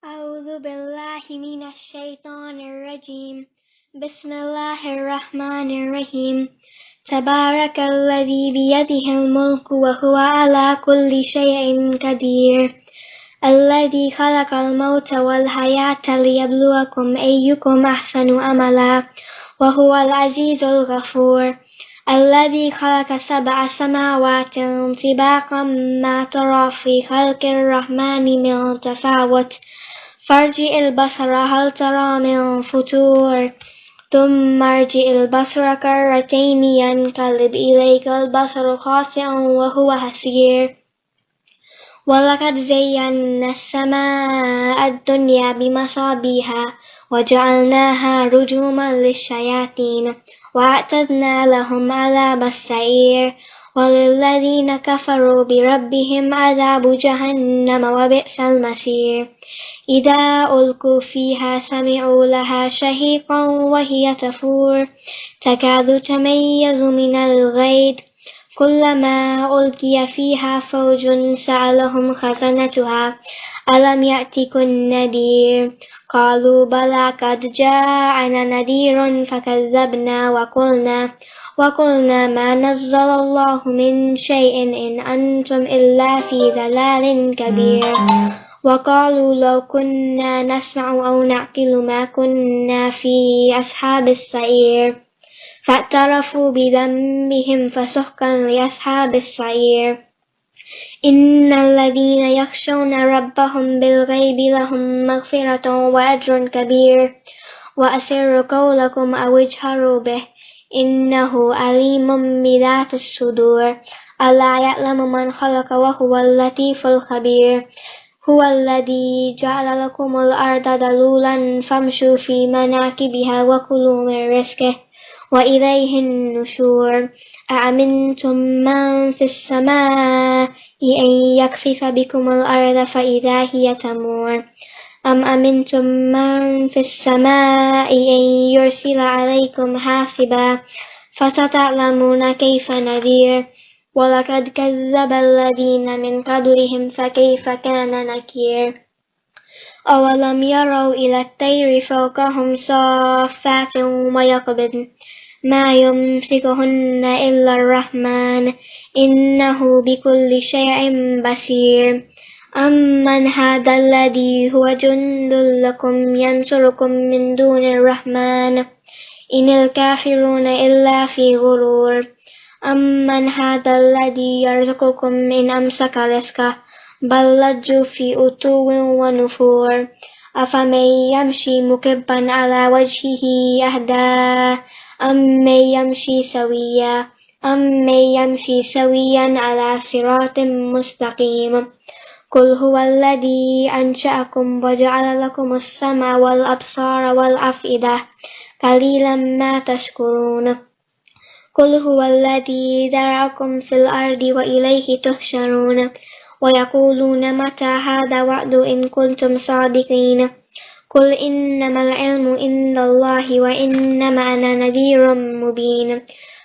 أعوذ بالله من الشيطان الرجيم. بسم الله الرحمن الرحيم. تبارك الذي بيده الملك وهو على كل شيء قدير. الذي خلق الموت والحياة ليبلوكم أيكم أحسن عملا وهو العزيز الغفور. الذي خلق 7 سماوات طباقا ما ترى في خلق الرحمن من تفاوت فارجع البصر هل ترى من فتور ثم ارجع البصر كرتين ينقلب إليك البصر خاسئا وهو حسير. ولقد زينا السماء الدنيا بمصابيح وجعلناها رجوما للشياطين وأعتدنا لهم عذاب السعير. وللذين كفروا بربهم عذاب جهنم وبئس المصير. إذا ألقوا فيها سمعوا لها شهيقا وهي تفور تكاد تميز من الغيظ كلما ألقي فيها فوج سألهم خزنتها ألم يأتكم نذير قالوا بلى قد جاءنا نذير فكذبنا وقلنا ما نزل الله من شيء إن أنتم إلا في ضلال كبير. وقالوا لو كنا نسمع أو نعقل ما كنا في أصحاب السعير فاعترفوا بذنبهم فسحقا لأصحاب السعير. إن الذين يخشون ربهم بالغيب لهم مغفرة وأجر كبير. وأسروا قولكم أو اجهروا به إنه عليم بذات الصدور. ألا يعلم من خلق وهو اللطيف الخبير. هو الذي جعل لكم الأرض ذلولا فامشوا في مناكبها وكلوا من رزقه وإليه النشور. أأمنتم من في السماء أن يخسف بكم الأرض فإذا هي تمور أم أمنتم من في السماء أن يرسل عليكم حاصبا فستعلمون كيف نذير. ولقد كذب الذين من قبلهم فكيف كان نكير. أولم يروا إلى الطير فوقهم صافات ويقبضن ما يمسكهن إلا الرحمن إنه بكل شيء بصير. أمن هذا الذي هو جند لكم ينصركم من دون الرحمن إن الكافرون إلا في غرور. أمن هذا الذي يرزقكم إن أمسك رزقه بل لجوا في عتو ونفور. أفمن يمشي مكبا على وجهه أهدى أمن يمشي سويا على صراط مستقيم. قل هو الذي أنشأكم وجعل لكم السمع والأبصار والأفئدة قليلا ما تشكرون. قل هو الذي ذرأكم في الأرض وإليه تحشرون. ويقولون متى هذا وعد إن كنتم صادقين. قل إنما العلم عند الله وإنما أنا نذير مبين.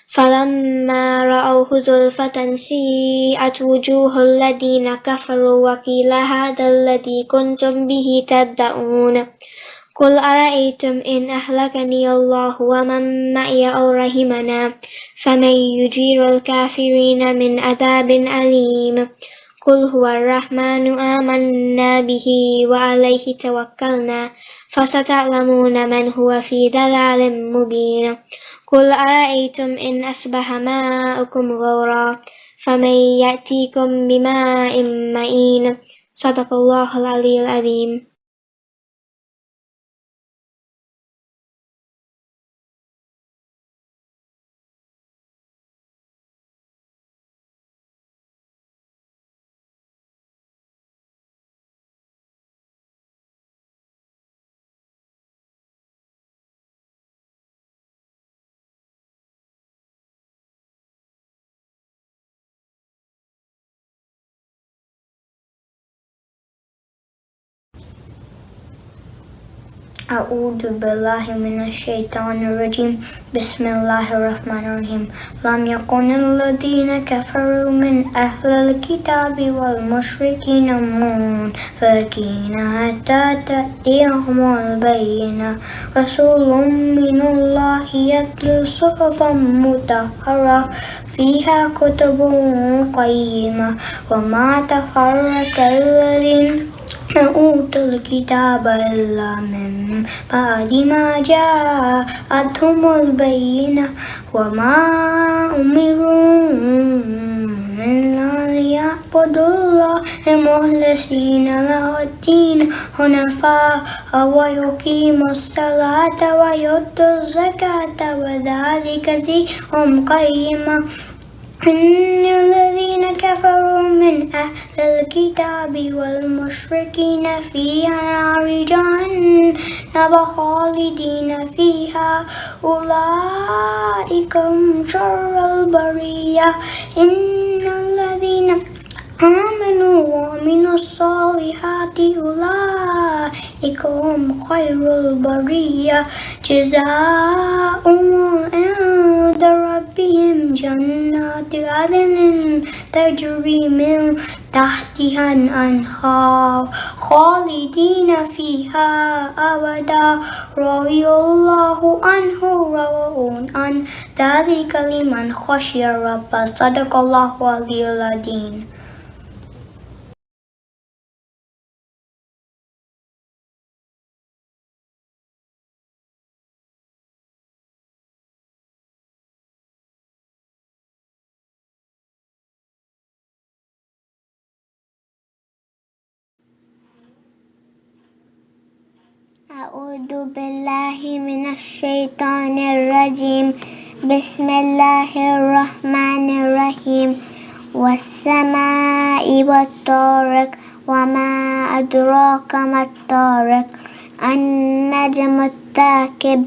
فلما رأوه زلفة سيئت وجوه الذين كفروا وقيل هذا الذي كنتم به تدعون. قل أرأيتم إن أهلكني الله ومن معي أو رحمنا فمن يجير الكافرين من عذاب أليم. قل هو الرحمن آمنا به وعليه توكلنا فستعلمون من هو في ضلال مبين. قل أرأيتم إن أصبح ماؤكم غورا فمن يأتيكم بماء معين. صدق الله العلي العظيم. أعوذ بالله من الشيطان الرجيم بسم الله الرحمن الرحيم لم يكن الذين كفروا من أهل الكتاب والمشركين منفكين حتى تأتيهم البينة رسول من الله يتلو صحفا مطهرة فيها كتب قيمة وما تفرق الذين أوتوا الكتاب إلا من بعد ما جاءتهم البينة وما أمروا إلا ليعبدوا الله مخلصين له الدين حنفاء ويقيموا الصلاة ويؤتوا الزكاة وذلك دينهم قيما إن الذين كفروا من أهل الكتاب والمشركين في نار جهنم خالدين فيها أولئك هم شر البرية إن الذين آمنوا وعملوا الصالحات أولئك هم خير البرية جزاؤهم عند ربهم جنات عدن تجري من تحتها الأنهار خالدين فيها أبدا رضي الله عنه ورضوا عنه ذلك لمن خشي ربه صدق الله العلي العظيم. أعوذ بالله من الشيطان الرجيم بسم الله الرحمن الرحيم والسماء والطارق وما أدراك ما الطارق النجم الثاقب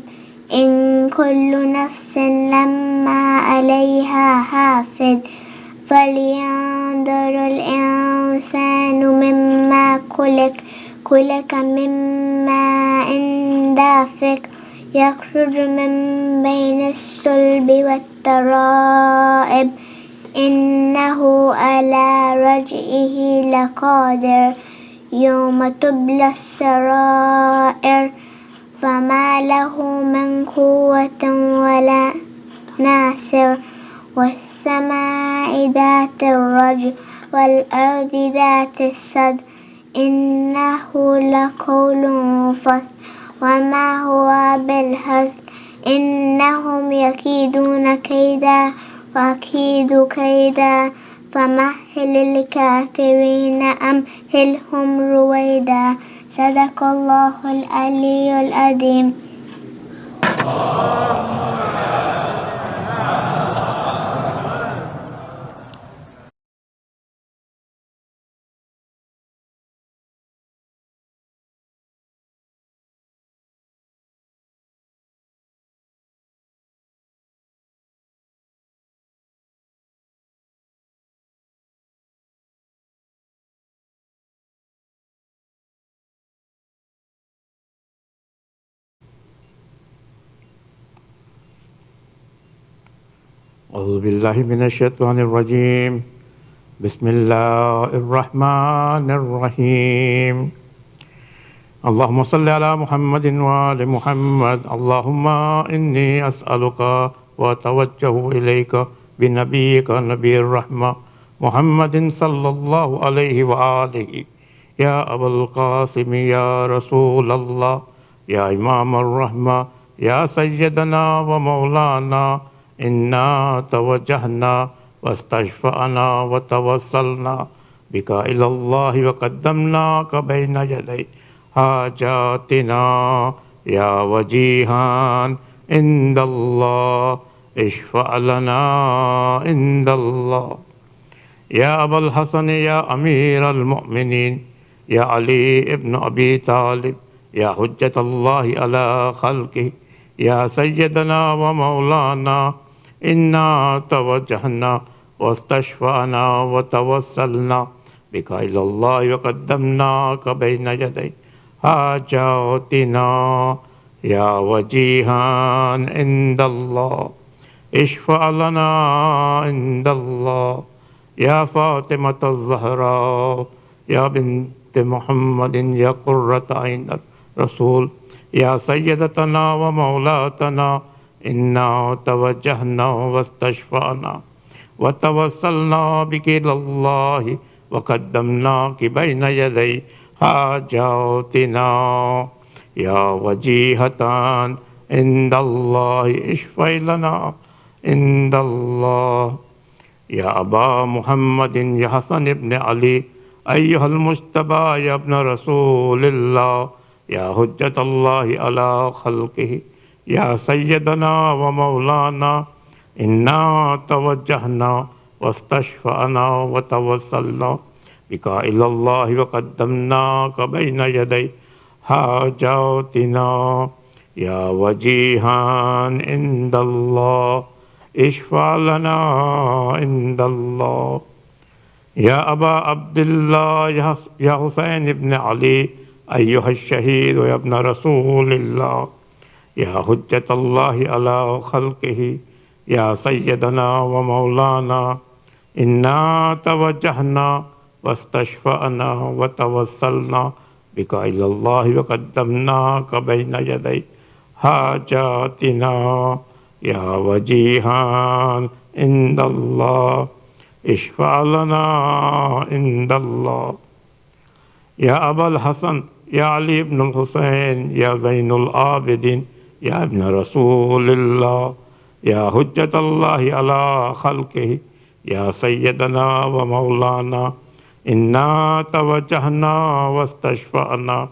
إن كل نفس لما عليها حافظ فلينظر الإنسان مما خلق من ماء دافق يخرج من بين الصلب والترائب إنه على رجعه لقادر يوم تبلى السرائر فما له من قوة ولا ناصر والسماء ذات الرجع والأرض ذات الصدع إنه لقول فصل وما هو بالهزل إنهم يكيدون كيدا وأكيد كيدا فمهل الكافرين أمهلهم رويدا صدق الله العلي العظيم. أعوذ بالله من الشيطان الرجيم بسم الله الرحمن الرحيم اللهم صل على محمد وآل محمد اللهم إني أسألك وأتوجه إليك بنبيك نبي الرحمة محمد صلى الله عليه وآله يا أبا القاسم يا رسول الله يا إمام الرحمة يا سيدنا ومولانا إنا توجهنا واستشفعنا وتوسلنا بك إلى الله وقدمناك بين يدي حاجاتنا يا وجيها عند الله اشفع لنا عند الله يا أبا الحسن يا أمير المؤمنين يا علي ابن أبي طالب يا حجة الله على خلقه يا سيدنا ومولانا إنا توجهنا واستشفعنا وتوسلنا بك إلى الله وقدمناك بين يدي حاجاتنا يا وجيها عند الله اشفع لنا عند الله يا فاطمة الزهراء يا بنت محمد يا قرة عين الرسول يا سيدتنا ومولاتنا إنا توجهنا واستشفعنا وتوسلنا بك إلى الله وقدمناك بين يدي حاجاتنا يا وجيهة عند الله اشفع لنا عند الله يا أبا محمد يا حسن بن علي أيها المجتبى يا ابن رسول الله يا حجة الله على خلقه يا سيدنا ومولانا إنا توجهنا واستشفعنا وتوسلنا بك إلى الله وقدمناك بين يدي حاجاتنا يا وجيها عند الله اشفع لنا عند الله يا أبا عبد الله يا حسين بن علي أيها الشهيد يا ابن رسول الله يا حجة الله على خلقه يا سيدنا ومولانا إنا توجهنا واستشفعنا وتوسلنا بك إلى الله وقدمناك بين يدي حاجاتنا يا وجيها عند الله اشفع لنا عند الله يا أبا الحسن يا علي بن الحسين يا زين العابدين يا ابن رسول الله يا حجة الله على خلقه يا سيدنا ومولانا إنا توجهنا واستشفعنا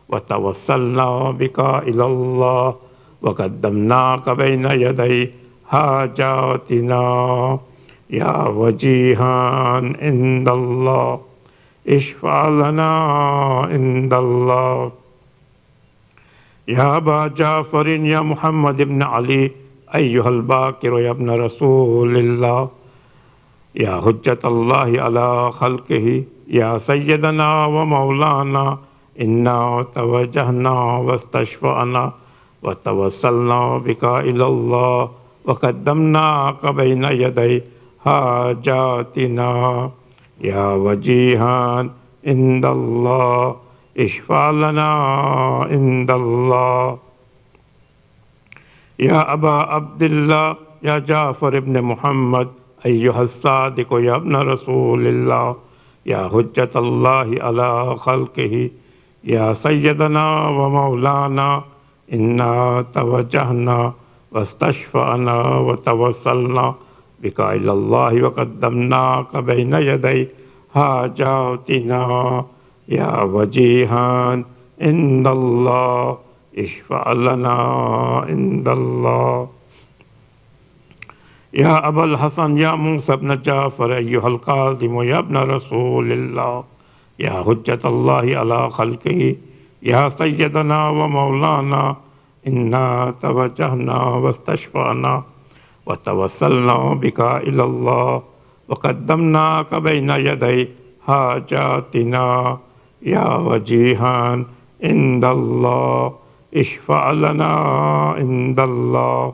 وتوسلنا بك إلى الله وقدمناك بين يدي حاجاتنا يا وجيها عند الله اشفع لنا عند الله يا أبا جعفر يا محمد بن علي أيها الباكر يا ابن رسول الله يا حجة الله على خلقه يا سيدنا ومولانا إنا توجهنا واستشفعنا وتوسلنا بك إلى الله وقدمناك بين يدي حاجاتنا يا وجيها عند الله اشفع لنا عند الله يا أبا عبد الله يا جعفر بن محمد أيها الصادق يا ابن رسول الله يا حجة الله على خلقه يا سيدنا ومولانا إنا توجهنا واستشفعنا وتوسلنا بك إلى الله وقدمناك بين يدي حاجاتنا يا وجيها عند الله اشفع لنا عند الله يا أبا الحسن يا موسى بن جعفر أيها القاسم يا ابن رسول الله يا حجة الله على خلقه يا سيدنا ومولانا إنا توجهنا واستشفعنا وتوسلنا بك إلى الله وقدمناك بين يدي حاجاتنا يا وجيها عند الله اشفع لنا عند الله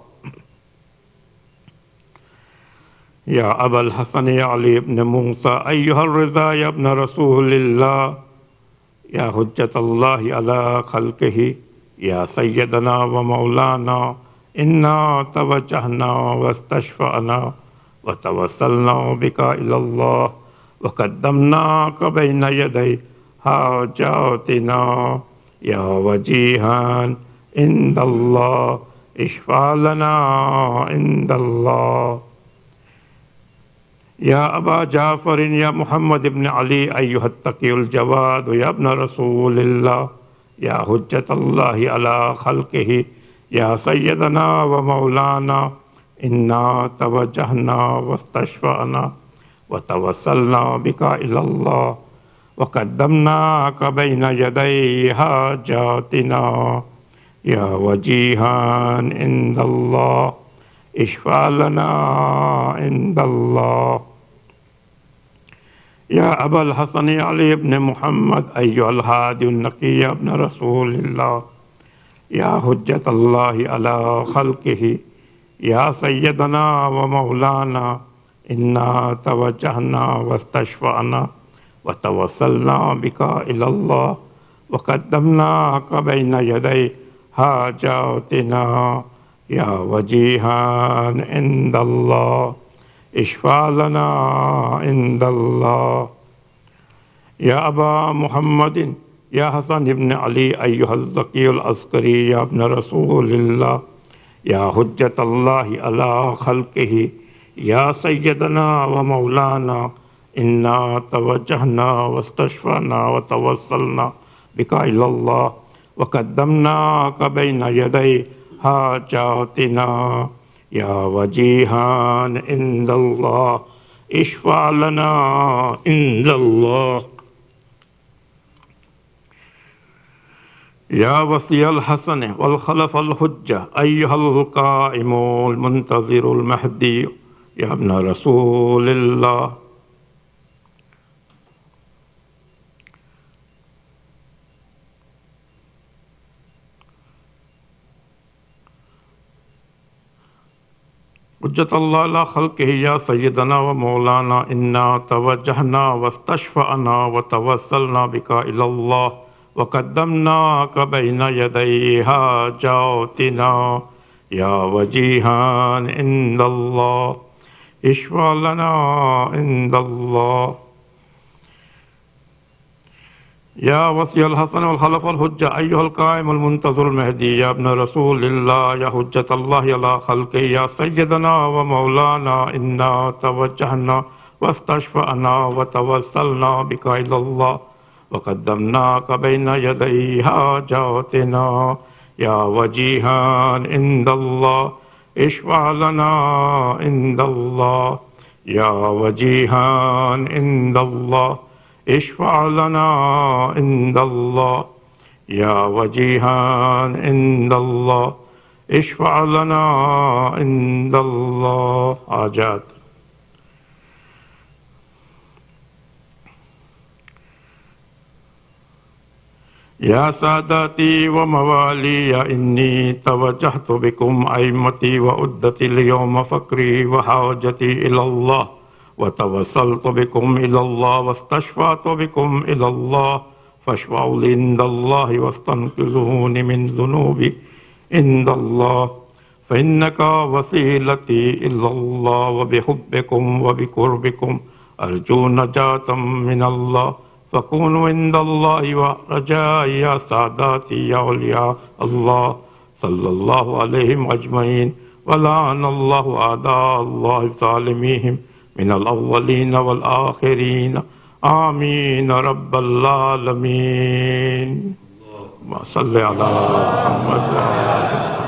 يا أبا الحسن يا علي بن موسى أيها الرضا يا ابن رسول الله يا حجة الله على خلقه يا سيدنا ومولانا إنا توجهنا واستشفعنا وتوسلنا بك إلى الله وقدمناك بين يدي حاجاتنا يا وجيها عند الله اشفع لنا عند الله يا أبا جعفر يا محمد بن علي أيها التقي الجواد يا ابن رسول الله يا حجة الله على خلقه يا سيدنا ومولانا إنا توجهنا واستشفعنا وتوسلنا بك إلى الله وقدمناك بين يدي حاجاتنا يا وجيها عند الله اشفع لنا عند الله يا أبا الحسن علي بن محمد أيها الهادي النقي ابن رسول الله يا حجة الله على خلقه يا سيدنا ومولانا إنا توجهنا واستشفعنا وتوسلنا بك إلى الله وقدمناك بين يدي حاجاتنا يا وجيها عند الله اشفع لنا عند الله يا أبا محمد يا حسن بن علي أيها الزكي العسكري يا ابن رسول الله يا حجة الله على خلقه يا سيدنا ومولانا إنا توجهنا واستشفعنا وتوسلنا بك إلى الله وقدمناك بين يدي حاجاتنا يا وجيها عند الله اشفع لنا عند الله يا وصي الحسن والخلف الحجة أيها القائم المنتظر المهدي يا ابن رسول الله حجة الله على خلقه يا سيدنا ومولانا إنا توجهنا واستشفعنا وتوسلنا بك إلى الله وقدمناك بين يدي حاجاتنا يا وجيها عند الله اشفع لنا عند الله يا وصي الحسن والخلف الحجة أيها القائم المنتظر المهدي يا ابن رسول الله يا حجة الله على خلقه يا سيدنا ومولانا إنا توجهنا واستشفعنا وتوسلنا بك إلى الله وقدمناك بين يدي حاجاتنا يا وجيها عند الله اشفع لنا عند الله يا وجيها عند الله اشفع لنا عند الله يا وجيها عند الله اشفع لنا عند الله حاجات يا ساداتي وموالي إني توجهت بكم أئمتي وأدتي اليوم فقري وحاجتي إلى الله وتوسلت بكم إلى الله واستشفعت بكم إلى الله فاشفعوا لي عند الله واستنقذوني من ذنوبي عند الله فإنك وسيلتي إلى الله وبحبكم وبقربكم أرجو نجاة من الله فكونوا عند الله ورجائي يا ساداتي يا أولياء الله صلى الله عليهم أجمعين ولعن الله أعداء الله الظالمين من الأولين والآخرين آمين رب العالمين اللهم صل على محمد وعلى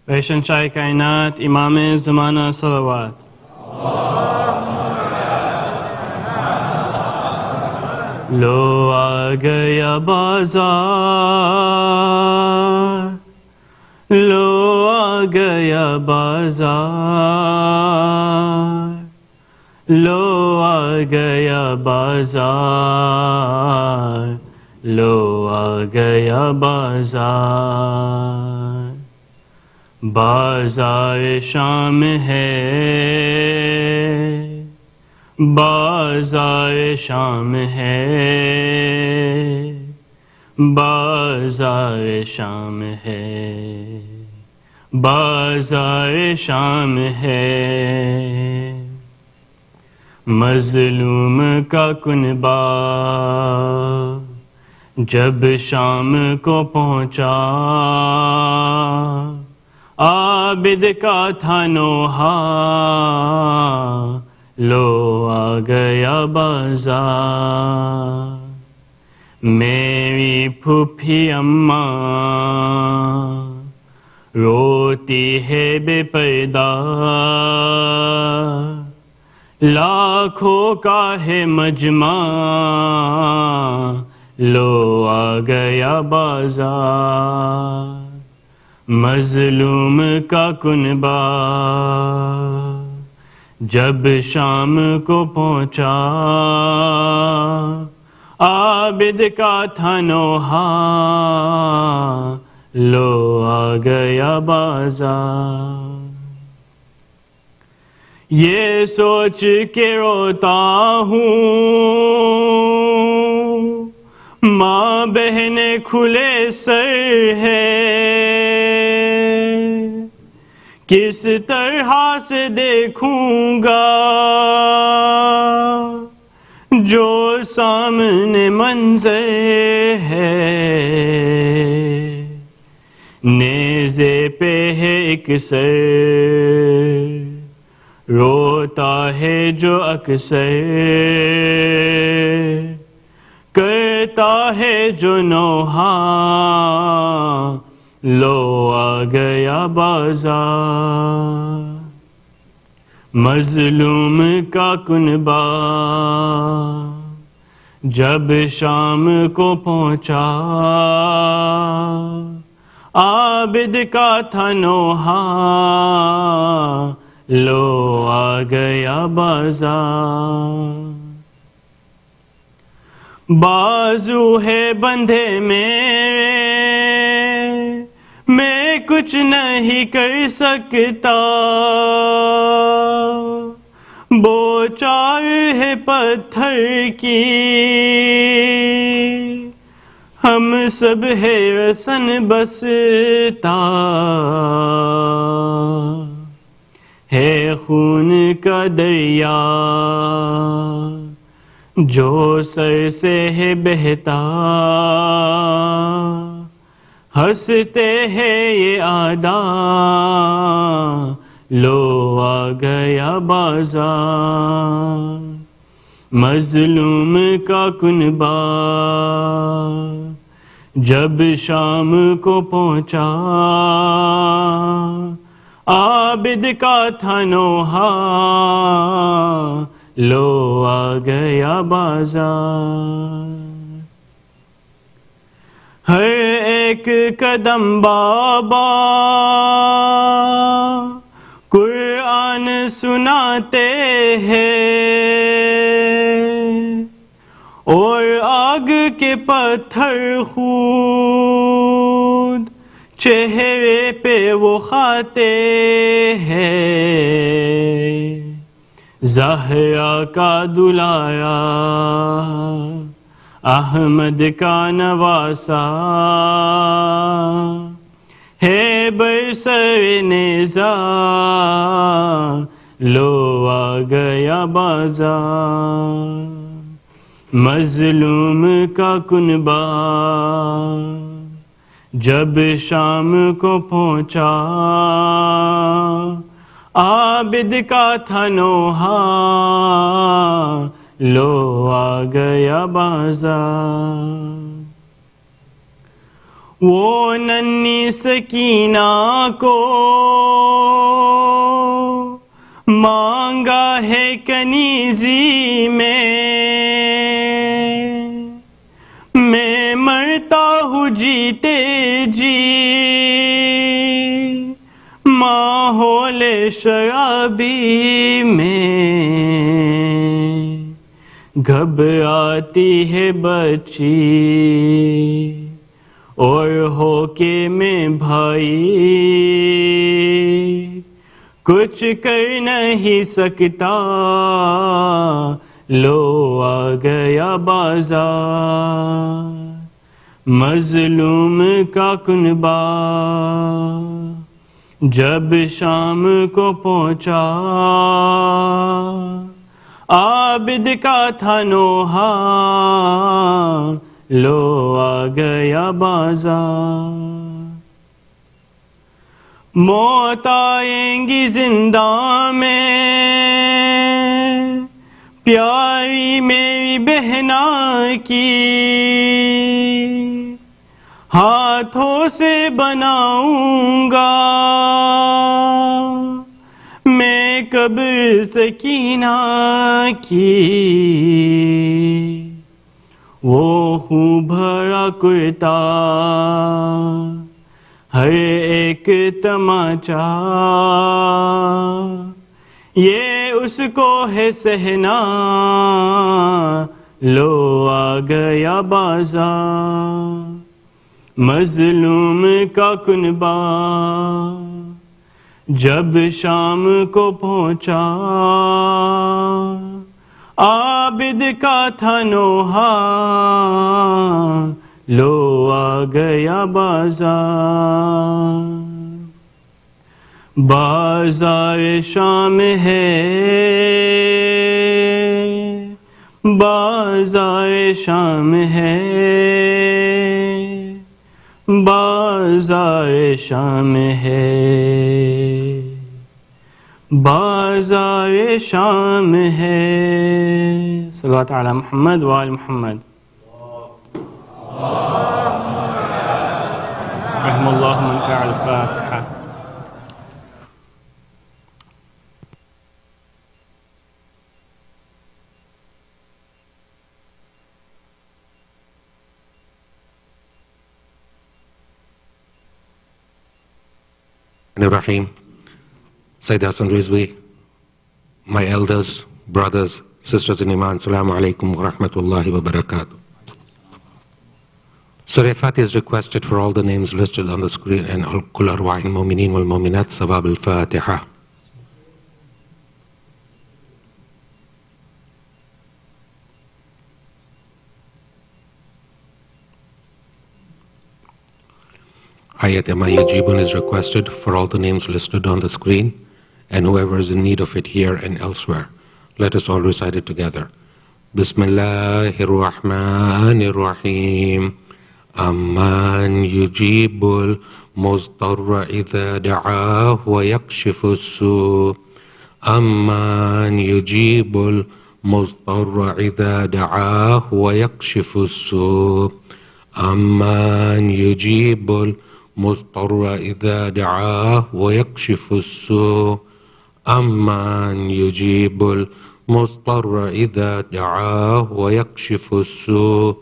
شہنشاہ کائنات امام زمانہ صلوات لو آ گیا بازار لو آ گیا بازار لو آ گیا بازار لو آ گیا بازار بازار شام ہے بازار شام ہے بازار شام ہے بازار شام ہے مظلوم کا کنبہ جب شام کو پہنچا عابد کا تھا نوحہ لو آ گیا بازار میری پھوپھی اماں روتی ہے بے پردہ، لاکھوں کا ہے مجمع لو آ گیا بازار، مظلوم کا کنبہ جب شام کو پہنچا، عابد کا تھا نوحہ لو آ گیا بازار۔ یہ سوچ کے روتا ہوں ماں بہن کھلے سر ہے، کس طرح سے دیکھوں گا جو سامنے منظر ہے، نیزے پہ ہے ایک سر روتا ہے جو اکثر، کرتا ہے جو نوحہ لو آ گیا بازار، مظلوم کا کنبہ جب شام کو پہنچا، عابد کا تھا نوحہ لو آ گیا بازار۔ بازو ہے بندھے میرے میں کچھ نہیں کر سکتا، بوچار ہے پتھر کی ہم سب ہے رسن بستا، ہے خون کا دریا جو سر سے ہے بہتا، ہنستے ہیں یہ اعداء لو آ گیا بازار، مظلوم کا کنبہ جب شام کو پہنچا، عابد کا تھا نوحہ لو آ گیا بازار۔ ہر ایک قدم بابا قرآن سناتے ہیں، اور آگ کے پتھر خود چہرے پہ وہ کھاتے ہیں، زہرا کا دلایا احمد کا نواسا، ہے برسر نیزا لو آ گیا بازار، مظلوم کا کنبہ جب شام کو پہنچا، عابد کا تھا نوحہ لو آ گیا بازار۔ وہ ننھی سکینہ کو مانگا ہے کنیزی میں مرتا ہوں جیتے جی، ماحول شرابی میں گھبراتی ہے بچی، اور ہو کے میں بھائی کچھ کر نہیں سکتا لو آ گیا بازار، مظلوم کا کنبہ جب شام کو پہنچا، عابد کا تھا نوحہ لو آ گیا بازار۔ موت آئیں گی زندہ میں پیاری میری بہنا کی ہاتھوں سے بناؤں گا میں قبر سکینہ کی وہ خون بھرا کرتا ہر ایک تماچا یہ اس کو ہے سہنا لو آ گیا بازار مظلوم کا کنبہ جب شام کو پہنچا عابد کا تھا نوحہ لو آ گیا بازار بازار شام ہے بازار شام ہے بازار شام ہے بازار شام ہے صلوات علی محمد وآل محمد رحم اللہ من فعل الفاتحہ Rahim, Sayyid Hasan Rizvi, my elders, brothers, sisters in Iman, Assalamu alaikum wa rahmatullahi wa barakatuh. Surah Fatiha is requested for all the names listed on the screen and all kul arwahil mu'mineen wal mu'minat sawab al-Fatiha. Ayat Ma Yajibun is requested for all the names listed on the screen and whoever is in need of it here and elsewhere. Let us all recite it together. Bismillahir Rahmanir Rahim. Amman yujibul muztarra idha da'ahu wa yakshifu as-su'. Amman yujibul muztarra idha da'ahu wa yakshifu as-su'. Amman yujibul مضطر إذا دعاه ويكشف السوء أمن يجيب المضطر إذا دعاه ويكشف السوء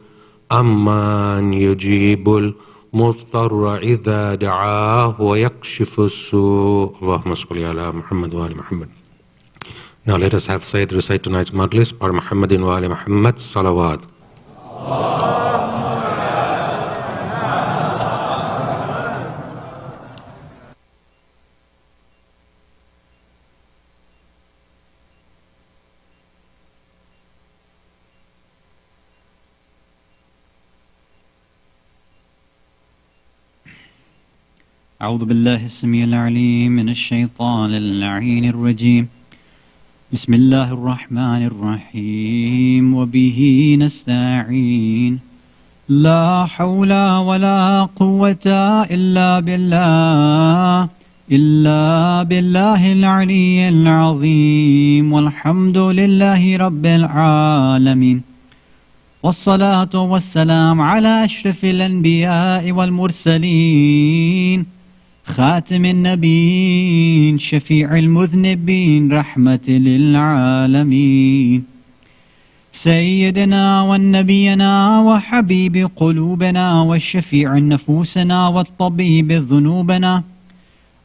أمن يجيب المضطر إذا دعاه ويكشف السوء اللهم صل على محمد وآل محمد. Now let us have Sayyid recite tonight's majlis par Muhammadin wa ali Muhammad salawat. أعوذ بالله السميع العليم من الشيطان اللعين الرجيم بسم الله الرحمن الرحيم وبه نستعين لا حول ولا قوة إلا بالله العلي العظيم والحمد لله رب العالمين والصلاة والسلام على أشرف الأنبياء والمرسلين خاتم النبيين شفيع المذنبين رحمة للعالمين سيدنا والنبينا وحبيب قلوبنا والشفيع نفوسنا والطبيب ذنوبنا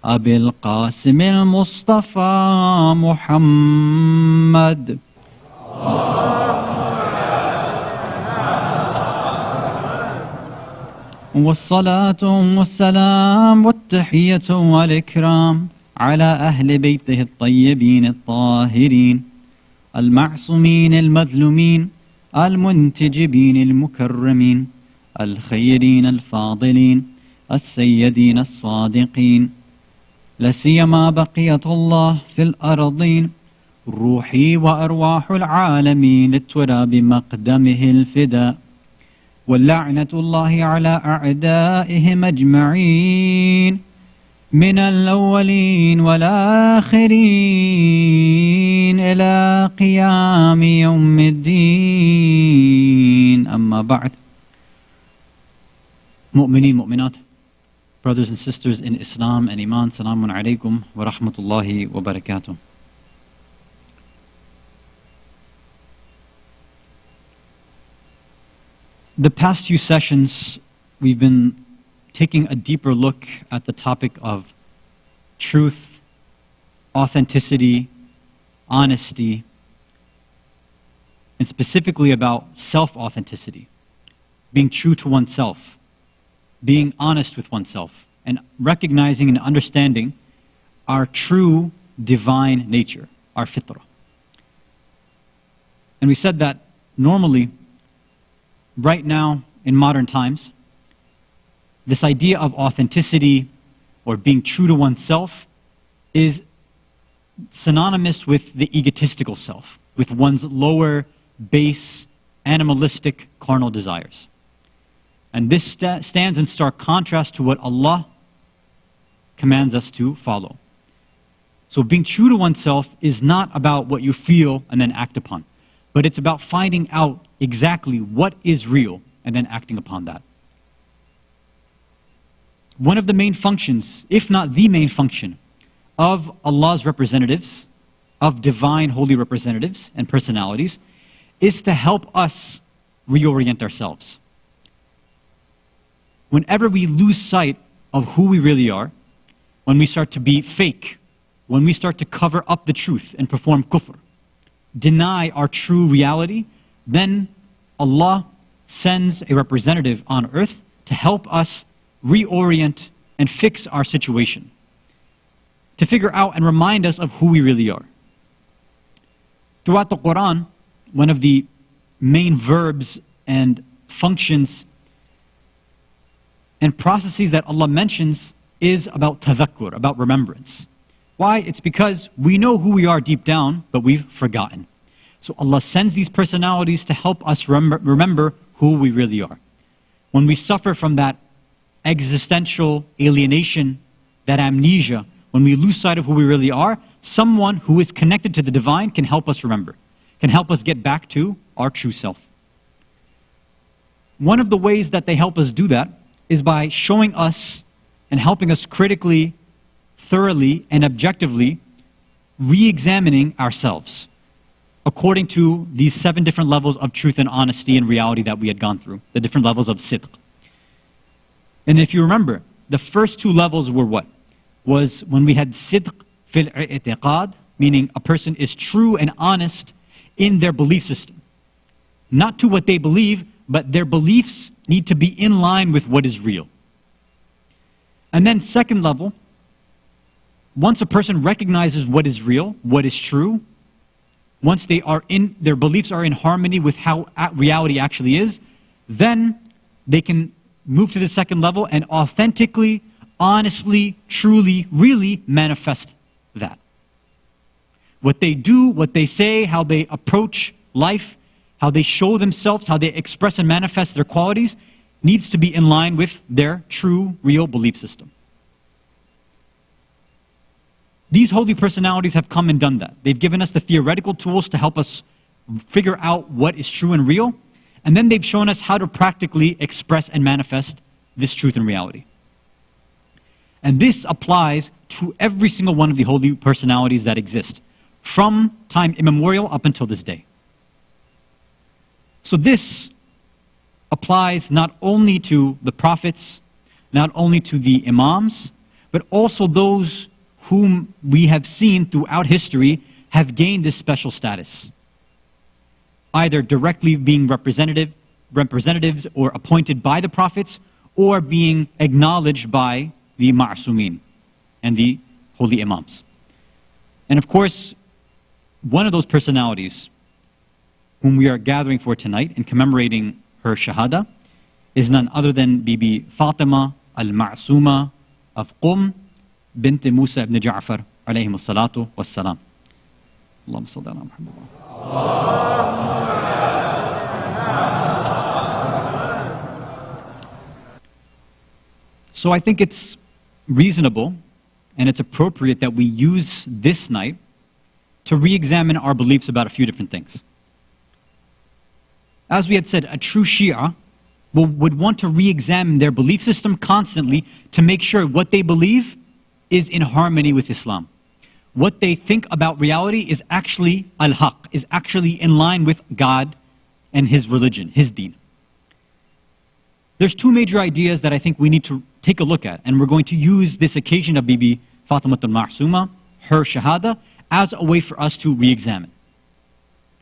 أبي القاسم المصطفى محمد والصلاة والسلام والتحية والإكرام على أهل بيته الطيبين الطاهرين المعصومين المظلومين المنتجبين المكرمين الخيرين الفاضلين السيدين الصادقين لسيما بقية الله في الأرضين روحي وأرواح العالمين للتراب مقدمه الفداء واللعنة الله على أعدائهم أجمعين من الأولين والآخرين إلى قيام يوم الدين أما بعد مؤمنين مؤمنات brothers and sisters in Islam and Iman Salamun alaikum wa rahmatullahi wa barakatuh. The past few sessions we've been taking a deeper look at the topic of truth, authenticity, honesty, and specifically about self-authenticity, being true to oneself, being honest with oneself, and recognizing and understanding our true divine nature, our fitrah. And we said that normally, right now, in modern times, this idea of authenticity or being true to oneself is synonymous with the egotistical self, with one's lower, base, animalistic, carnal desires. And this stands in stark contrast to what Allah commands us to follow. So being true to oneself is not about what you feel and then act upon, but it's about finding out exactly what is real and then acting upon that. One of the main functions, if not the main function, of Allah's representatives, of divine holy representatives and personalities, is to help us reorient ourselves. Whenever we lose sight of who we really are, when we start to be fake, when we start to cover up the truth and perform kufr, deny our true reality, then Allah sends a representative on earth to help us reorient and fix our situation, to figure out and remind us of who we really are. Throughout the Quran, one of the main verbs and functions and processes that Allah mentions is about tadhakkur, about remembrance. Why? It's because we know who we are deep down, but we've forgotten. So Allah sends these personalities to help us remember who we really are. When we suffer from that existential alienation, that amnesia, when we lose sight of who we really are, someone who is connected to the divine can help us remember, can help us get back to our true self. One of the ways that they help us do that is by showing us and helping us critically, thoroughly, and objectively re-examining ourselves according to these 7 different levels of truth and honesty and reality that we had gone through, the different levels of sidq. And if you remember, the first 2 levels were what? Was when we had sidq fil i'tiqad, meaning a person is true and honest in their belief system. Not to what they believe, but their beliefs need to be in line with what is real. And then second level, once a person recognizes what is real, what is true, once their beliefs are in harmony with how reality actually is, then they can move to the second level and authentically, honestly, truly, really manifest that. What they do, what they say, how they approach life, how they show themselves, how they express and manifest their qualities, needs to be in line with their true, real belief system. These holy personalities have come and done that. They've given us the theoretical tools to help us figure out what is true and real, and then they've shown us how to practically express and manifest this truth and reality. And this applies to every single one of the holy personalities that exist, from time immemorial up until this day. So this applies not only to the prophets, not only to the imams, but also those whom we have seen throughout history have gained this special status, either directly being representatives or appointed by the prophets, or being acknowledged by the ma'sumin and the holy imams. And of course, one of those personalities whom we are gathering for tonight and commemorating her Shahada is none other than Bibi Fatima al-Masuma of Qum bint Musa ibn Ja'far alayhim as-salatu was-salam. Allahumma salli ala Muhammad. So I think it's reasonable and it's appropriate that we use this night to re-examine our beliefs about a few different things. As we had said, a true Shia would want to re-examine their belief system constantly to make sure what they believe is in harmony with Islam. What they think about reality is actually al-haq, is actually in line with God and His religion, His deen. There's two major ideas that I think we need to take a look at, and we're going to use this occasion of Bibi Fatima al-Masuma, her Shahada, as a way for us to re-examine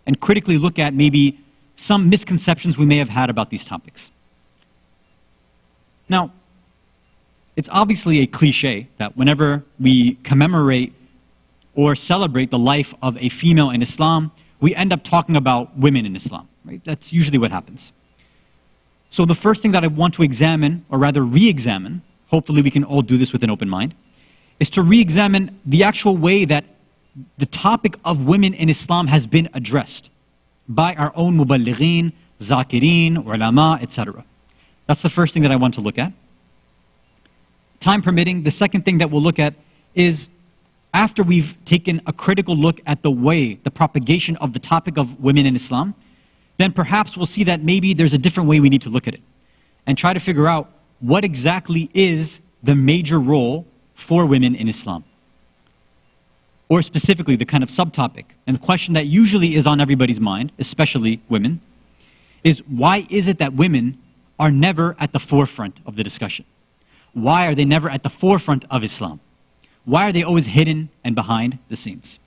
and critically look at maybe some misconceptions we may have had about these topics. Now, it's obviously a cliche that whenever we commemorate or celebrate the life of a female in Islam, we end up talking about women in Islam, right? That's usually what happens. So the first thing that I want to examine, or rather re-examine, hopefully we can all do this with an open mind, is to re-examine the actual way that the topic of women in Islam has been addressed by our own muballighin, zakirin, ulama, etc. That's the first thing that I want to look at. Time permitting, the second thing that we'll look at is, after we've taken a critical look at the way, the propagation of the topic of women in Islam, then perhaps we'll see that maybe there's a different way we need to look at it and try to figure out what exactly is the major role for women in Islam. Or specifically, the kind of subtopic, and the question that usually is on everybody's mind, especially women, is why is it that women are never at the forefront of the discussion? Why are they never at the forefront of Islam? Why are they always hidden and behind the scenes?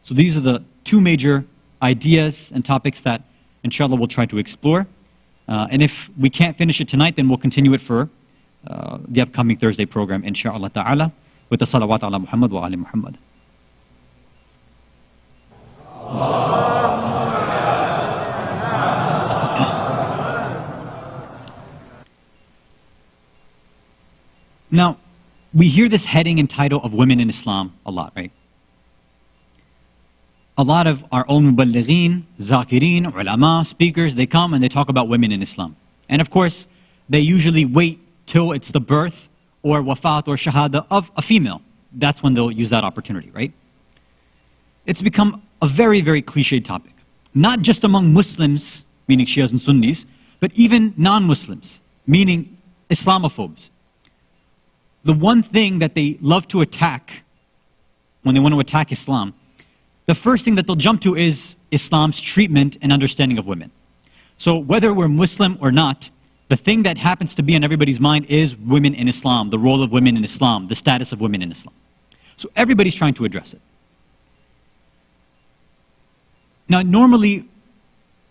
So these are the two major ideas and topics that, inshallah, we'll try to explore. And if we can't finish it tonight, then we'll continue it for the upcoming Thursday program, inshallah ta'ala, with the salawat ala Muhammad wa ali Muhammad. Now, we hear this heading and title of women in Islam a lot, right? A lot of our own muballighin, zakirin, ulama, speakers, they come and they talk about women in Islam. And of course, they usually wait till it's the birth or wafat or shahada of a female. That's when they'll use that opportunity, right? It's become a very, very cliched topic. Not just among Muslims, meaning Shias and Sunnis, but even non-Muslims, meaning Islamophobes. The one thing that they love to attack when they want to attack Islam, the first thing that they'll jump to is Islam's treatment and understanding of women. So whether we're Muslim or not, the thing that happens to be on everybody's mind is women in Islam, the role of women in Islam, the status of women in Islam. So everybody's trying to address it. Now, normally,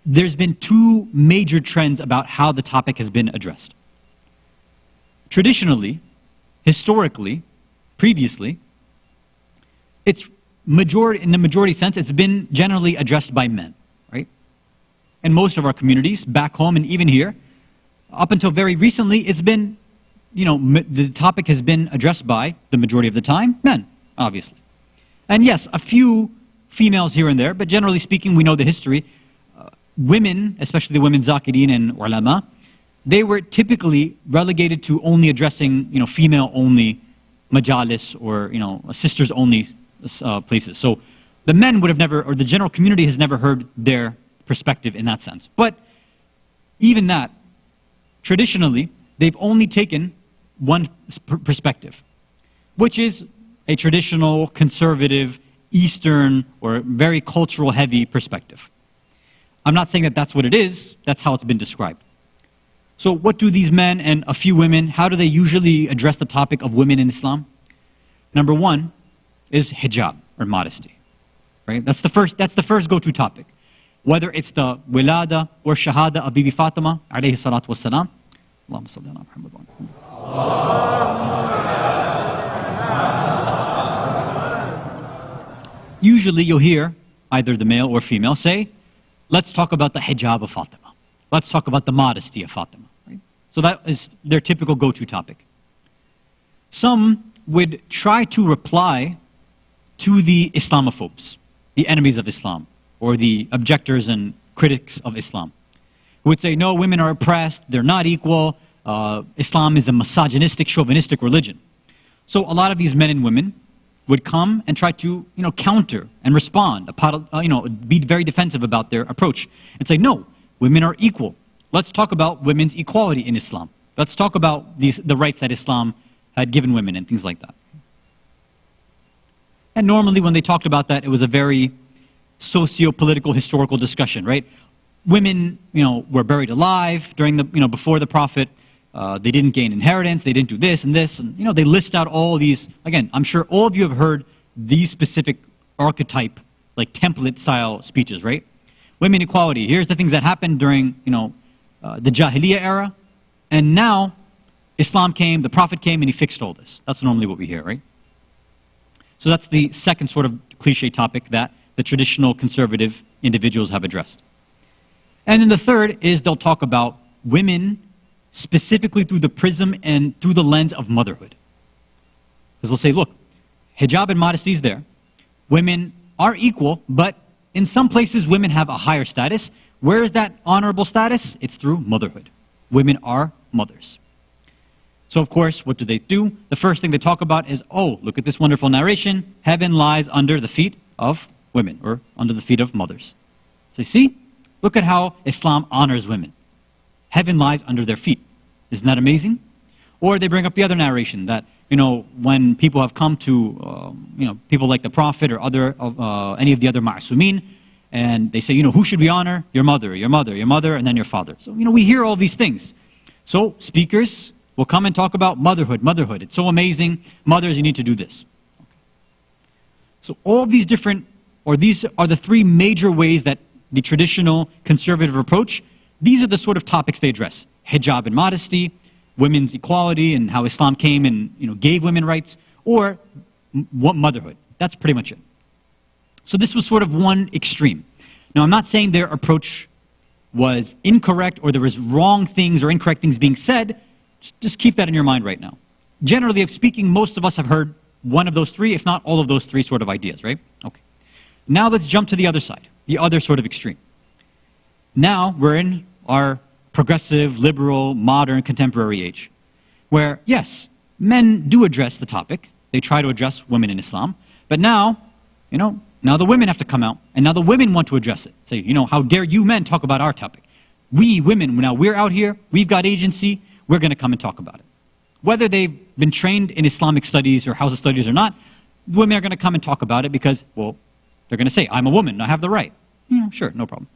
there's been two major trends about how the topic has been addressed. Traditionally, historically, previously, it's in the majority sense, it's been generally addressed by men, right? In most of our communities, back home and even here, up until very recently, it's been, the topic has been addressed by, the majority of the time, men, obviously. And yes, a few females here and there, but generally speaking, we know the history. Women, especially the women zakirin and ulama, they were typically relegated to only addressing, female-only majalis or, sisters-only places. So the men would have never, or the general community has never heard their perspective in that sense. But even that, traditionally, they've only taken one perspective, which is a traditional, conservative, Eastern, or very cultural-heavy perspective. I'm not saying that that's what it is, that's how it's been described. So what do these men and a few women, how do they usually address the topic of women in Islam? Number one is hijab, or modesty. Right? That's the first go-to topic. Whether it's the wilada or shahada of Bibi Fatima, alayhi salatu wassalam. Allahumma salli ala Muhammad wa Muhammad. Usually you'll hear either the male or female say, let's talk about the hijab of Fatima. Let's talk about the modesty of Fatima. Right? So that is their typical go-to topic. Some would try to reply to the Islamophobes, the enemies of Islam, or the objectors and critics of Islam, who would say, no, women are oppressed, they're not equal, Islam is a misogynistic, chauvinistic religion. So a lot of these men and women would come and try to, counter and respond, be very defensive about their approach and say, no, women are equal. Let's talk about women's equality in Islam. Let's talk about the rights that Islam had given women and things like that. And normally when they talked about that, it was a very socio-political, historical discussion, right? Women, were buried alive during the, before the Prophet. They didn't gain inheritance. They didn't do this and this. And, they list out all these. Again, I'm sure all of you have heard these specific archetype, like template-style speeches, right? Women equality. Here's the things that happened during, the Jahiliyyah era. And now, Islam came, the Prophet came, and he fixed all this. That's normally what we hear, right? So that's the second sort of cliche topic that the traditional conservative individuals have addressed. And then the third is they'll talk about women specifically through the prism and through the lens of motherhood. Because they'll say, look, hijab and modesty is there. Women are equal, but in some places women have a higher status. Where is that honorable status? It's through motherhood. Women are mothers. So of course, what do? The first thing they talk about is, oh, look at this wonderful narration. Heaven lies under the feet of women, or under the feet of mothers. So you see, look at how Islam honors women. Heaven lies under their feet. Isn't that amazing? Or they bring up the other narration that, when people have come to, people like the Prophet or any of the other ma'sumin, and they say, who should we honor? Your mother, your mother, your mother, and then your father. So, we hear all these things. So speakers will come and talk about motherhood, motherhood. It's so amazing. Mothers, you need to do this. Okay. So all of these these are the three major ways that the traditional conservative approach, these are the sort of topics they address. Hijab and modesty, women's equality and how Islam came and gave women rights, or motherhood. That's pretty much it. So this was sort of one extreme. Now I'm not saying their approach was incorrect or there was wrong things or incorrect things being said. Just keep that in your mind right now. Generally speaking, most of us have heard one of those three, if not all of those three sort of ideas, right? Okay. Now let's jump to the other side, the other sort of extreme. Now we're in our progressive, liberal, modern, contemporary age, where, yes, men do address the topic. They try to address women in Islam. But now, now the women have to come out, and now the women want to address it. Say, how dare you men talk about our topic? We women, now we're out here, we've got agency, we're going to come and talk about it. Whether they've been trained in Islamic studies or House of Studies or not, women are going to come and talk about it because, well, they're going to say, I'm a woman, I have the right. Sure, no problem.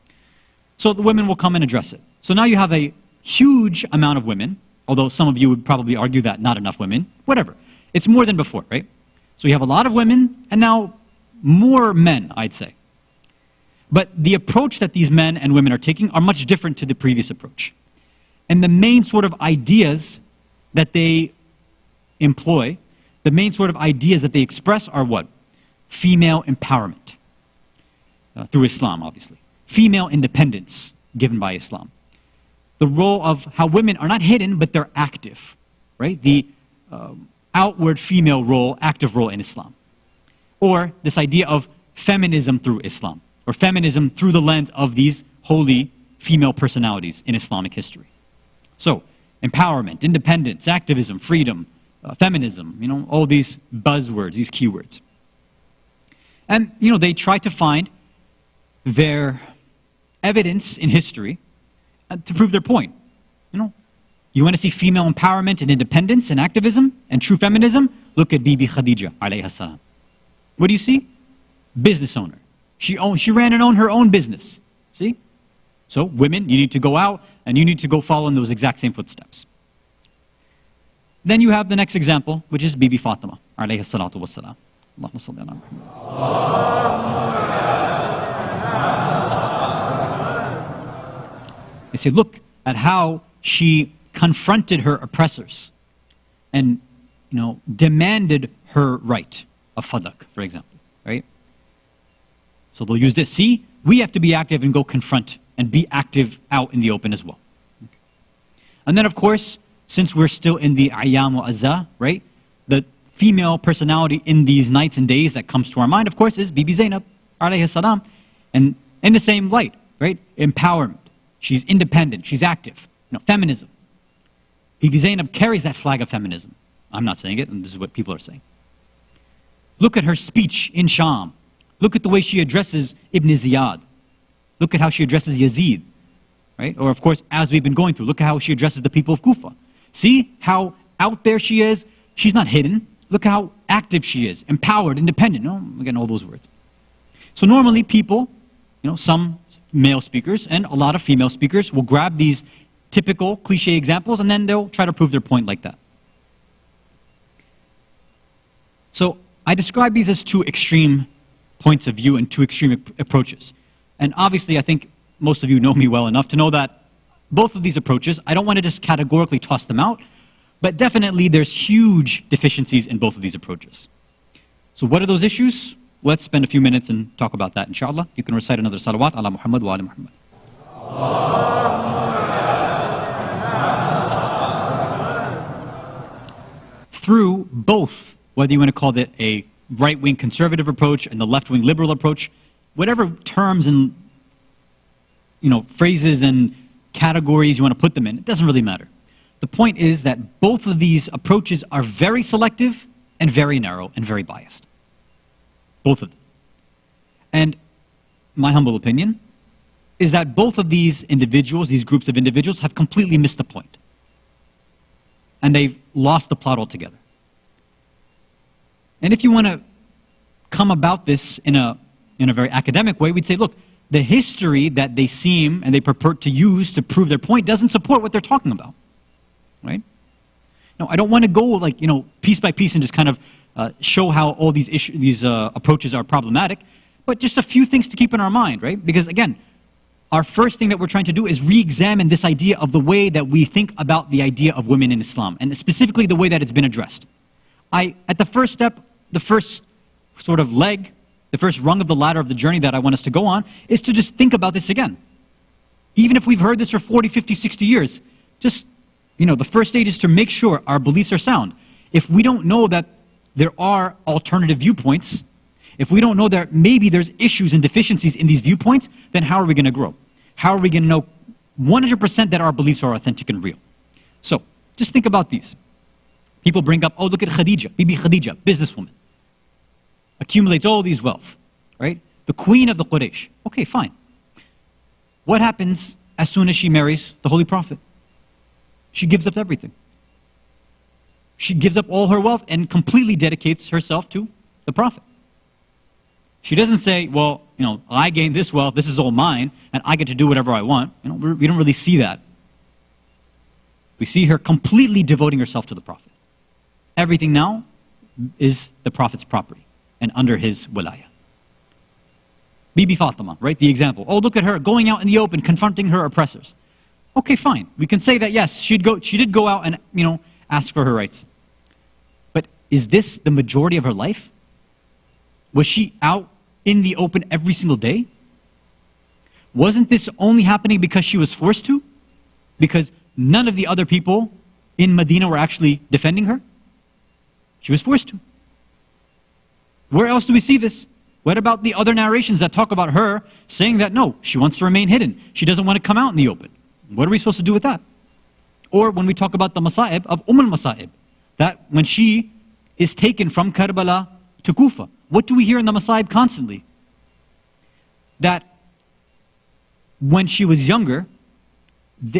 So the women will come and address it. So now you have a huge amount of women, although some of you would probably argue that not enough women, whatever. It's more than before, right? So you have a lot of women, and now more men, I'd say. But the approach that these men and women are taking are much different to the previous approach. And the main sort of ideas that they employ, the main sort of ideas that they express are what? Female empowerment, through Islam, obviously. Female independence, given by Islam. The role of how women are not hidden, but they're active, right? The outward female role, active role in Islam. Or this idea of feminism through Islam, or feminism through the lens of these holy female personalities in Islamic history. So, empowerment, independence, activism, freedom, feminism, all these buzzwords, these keywords. And, they try to find their evidence in history to prove their point. You want to see female empowerment and independence and activism and true feminism? Look at Bibi Khadija, alayha salam. What do you see? Business owner. She ran and owned her own business. See? So women, you need to go out and you need to go follow in those exact same footsteps. Then you have the next example, which is Bibi Fatima, alayhi salatu wassalam. Allahumma salli ala Muhammad. They say, look at how she confronted her oppressors and, demanded her right of fadak, for example, right? So they'll use this. See, we have to be active and go confront and be active out in the open as well. Okay. And then, of course, since we're still in the Ayyam wa Azza, right? The female personality in these nights and days that comes to our mind, of course, is Bibi Zainab, alayhi salam. And in the same light, right? Empowerment. She's independent. She's active. Feminism. Bibi Zainab carries that flag of feminism. I'm not saying it, and this is what people are saying. Look at her speech in Sham. Look at the way she addresses Ibn Ziyad. Look at how she addresses Yazid. Right? Or of course, as we've been going through, look at how she addresses the people of Kufa. See how out there she is? She's not hidden. Look how active she is, empowered, independent. No, again, all those words. So normally people, some male speakers and a lot of female speakers will grab these typical cliche examples and then they'll try to prove their point like that. So I describe these as two extreme points of view and two extreme approaches. And obviously I think most of you know me well enough to know that both of these approaches, I don't want to just categorically toss them out, but definitely there's huge deficiencies in both of these approaches. So what are those issues? Let's spend a few minutes and talk about that, inshallah. You can recite another salawat ala Muhammad wa ala Muhammad. Through both, whether you want to call it a right-wing conservative approach and the left-wing liberal approach, whatever terms and phrases and categories you want to put them in, it doesn't really matter. The point is that both of these approaches are very selective and very narrow and very biased. Both of them. And my humble opinion is that both of these individuals, these groups of individuals, have completely missed the point. And they've lost the plot altogether. And if you want to come about this in a very academic way, we'd say, look, the history that they seem and they purport to use to prove their point doesn't support what they're talking about. Right? Now, I don't want to go piece by piece and just kind of show how all these approaches are problematic, but just a few things to keep in our mind, right? Because again, our first thing that we're trying to do is re-examine this idea of the way that we think about the idea of women in Islam, and specifically the way that it's been addressed. At the first step, the first sort of leg, the first rung of the ladder of the journey that I want us to go on is to just think about this again. Even if we've heard this for 40, 50, 60 years, just, the first stage is to make sure our beliefs are sound. If we don't know that there are alternative viewpoints, if we don't know that maybe there's issues and deficiencies in these viewpoints, then how are we going to grow? How are we going to know 100% that our beliefs are authentic and real? So, just think about these. People bring up, oh, look at Khadija, Bibi Khadija, businesswoman. Accumulates all these wealth, right? The queen of the Quraysh. Okay, fine. What happens as soon as she marries the Holy Prophet? She gives up everything. She gives up all her wealth and completely dedicates herself to the Prophet. She doesn't say, well, I gained this wealth, this is all mine, and I get to do whatever I want. We don't really see that. We see her completely devoting herself to the Prophet. Everything now is the Prophet's property and under his wilayah. Bibi Fatima, right? The example. Oh, look at her going out in the open, confronting her oppressors. Okay, fine. We can say that, yes, she did go out and, ask for her rights. But is this the majority of her life? Was she out in the open every single day? Wasn't this only happening because she was forced to? Because none of the other people in Medina were actually defending her? She was forced to. Where else do we see this? What about the other narrations that talk about her saying that no, she wants to remain hidden. She doesn't want to come out in the open. What are we supposed to do with that? Or when we talk about the Masa'ib of al-Masa'ib, that when she is taken from Karbala to Kufa, what do we hear in the Masa'ib constantly? That when she was younger,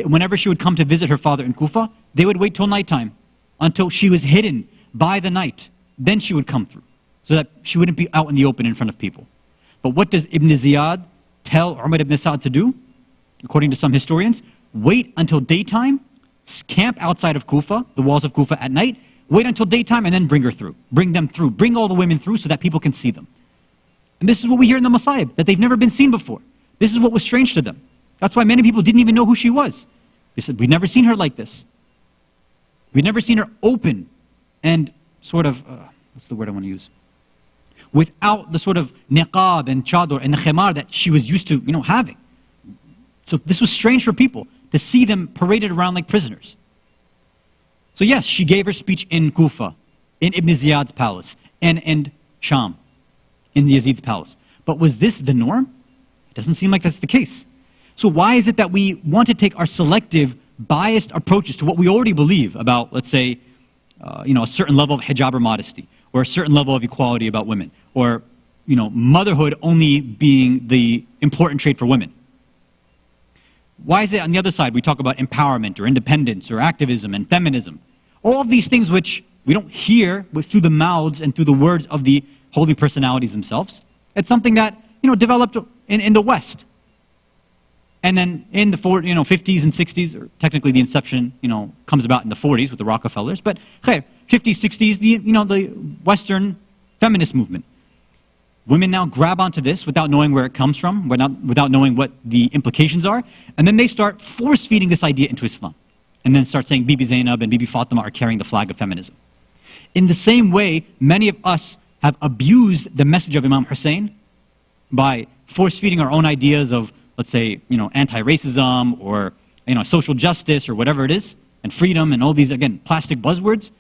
whenever she would come to visit her father in Kufa, they would wait till nighttime until she was hidden by the night. Then she would come through, so that she wouldn't be out in the open in front of people. But what does Ibn Ziyad tell Umar ibn Sa'd to do? According to some historians, wait until daytime, camp outside of Kufa, the walls of Kufa at night, wait until daytime and then bring her through. Bring them through. Bring all the women through so that people can see them. And this is what we hear in the Masa'ib, that they've never been seen before. This is what was strange to them. That's why many people didn't even know who she was. They said, we've never seen her like this. We've never seen her open and sort of, what's the word I want to use? Without the sort of niqab and chador and the khimar that she was used to, having. So this was strange for people to see them paraded around like prisoners. So yes, she gave her speech in Kufa, in Ibn Ziyad's palace, and Sham, in Yazid's palace. But was this the norm? It doesn't seem like that's the case. So why is it that we want to take our selective, biased approaches to what we already believe about, let's say, a certain level of hijab or modesty, or a certain level of equality about women, or motherhood only being the important trait for women. Why is it on the other side we talk about empowerment or independence or activism and feminism? All of these things which we don't hear through the mouths and through the words of the holy personalities themselves. It's something that developed in the West. And then in the 50s and 60s, or technically the inception comes about in the 40s with the Rockefellers, but 50s, 60s, the Western feminist movement. Women now grab onto this without knowing where it comes from, without knowing what the implications are, and then they start force-feeding this idea into Islam, and then start saying Bibi Zainab and Bibi Fatima are carrying the flag of feminism. In the same way, many of us have abused the message of Imam Hussein by force-feeding our own ideas of, let's say, anti-racism or social justice or whatever it is, and freedom and all these, again, plastic buzzwords.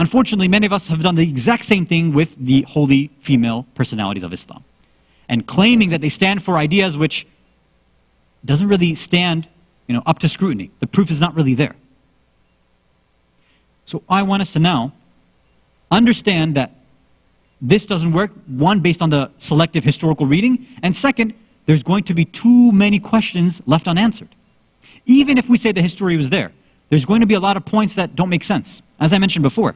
Unfortunately, many of us have done the exact same thing with the holy female personalities of Islam, and claiming that they stand for ideas which doesn't really stand up to scrutiny. The proof is not really there. So I want us to now understand that this doesn't work, one, based on the selective historical reading, and second, there's going to be too many questions left unanswered. Even if we say the history was there, there's going to be a lot of points that don't make sense. As I mentioned before,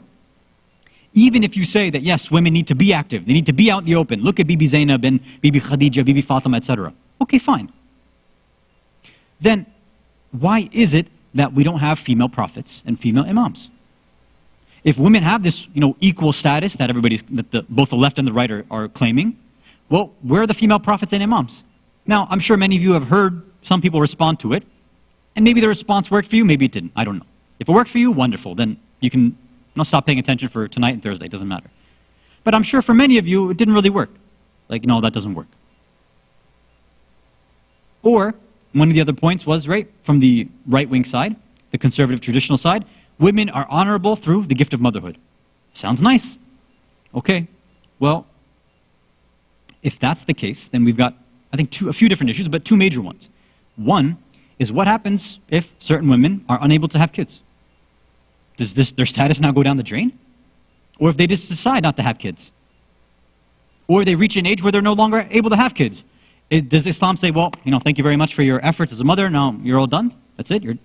even if you say that, yes, women need to be active, they need to be out in the open, look at Bibi Zainab and Bibi Khadija, Bibi Fatima, etc. Okay, fine. Then, why is it that we don't have female prophets and female imams? If women have this, equal status that both the left and the right are claiming, well, where are the female prophets and imams? Now, I'm sure many of you have heard some people respond to it, and maybe the response worked for you, maybe it didn't, I don't know. If it worked for you, wonderful, then you can stop paying attention for tonight and Thursday, it doesn't matter. But I'm sure for many of you, it didn't really work. Like, no, that doesn't work. Or, one of the other points was, right, from the right-wing side, the conservative traditional side, women are honorable through the gift of motherhood. Sounds nice. Okay, well, if that's the case, then we've got, I think, a few different issues, but two major ones. One is what happens if certain women are unable to have kids? Does their status now go down the drain? Or if they just decide not to have kids? Or they reach an age where they're no longer able to have kids? Does Islam say, well, thank you very much for your efforts as a mother, now you're all done? That's it?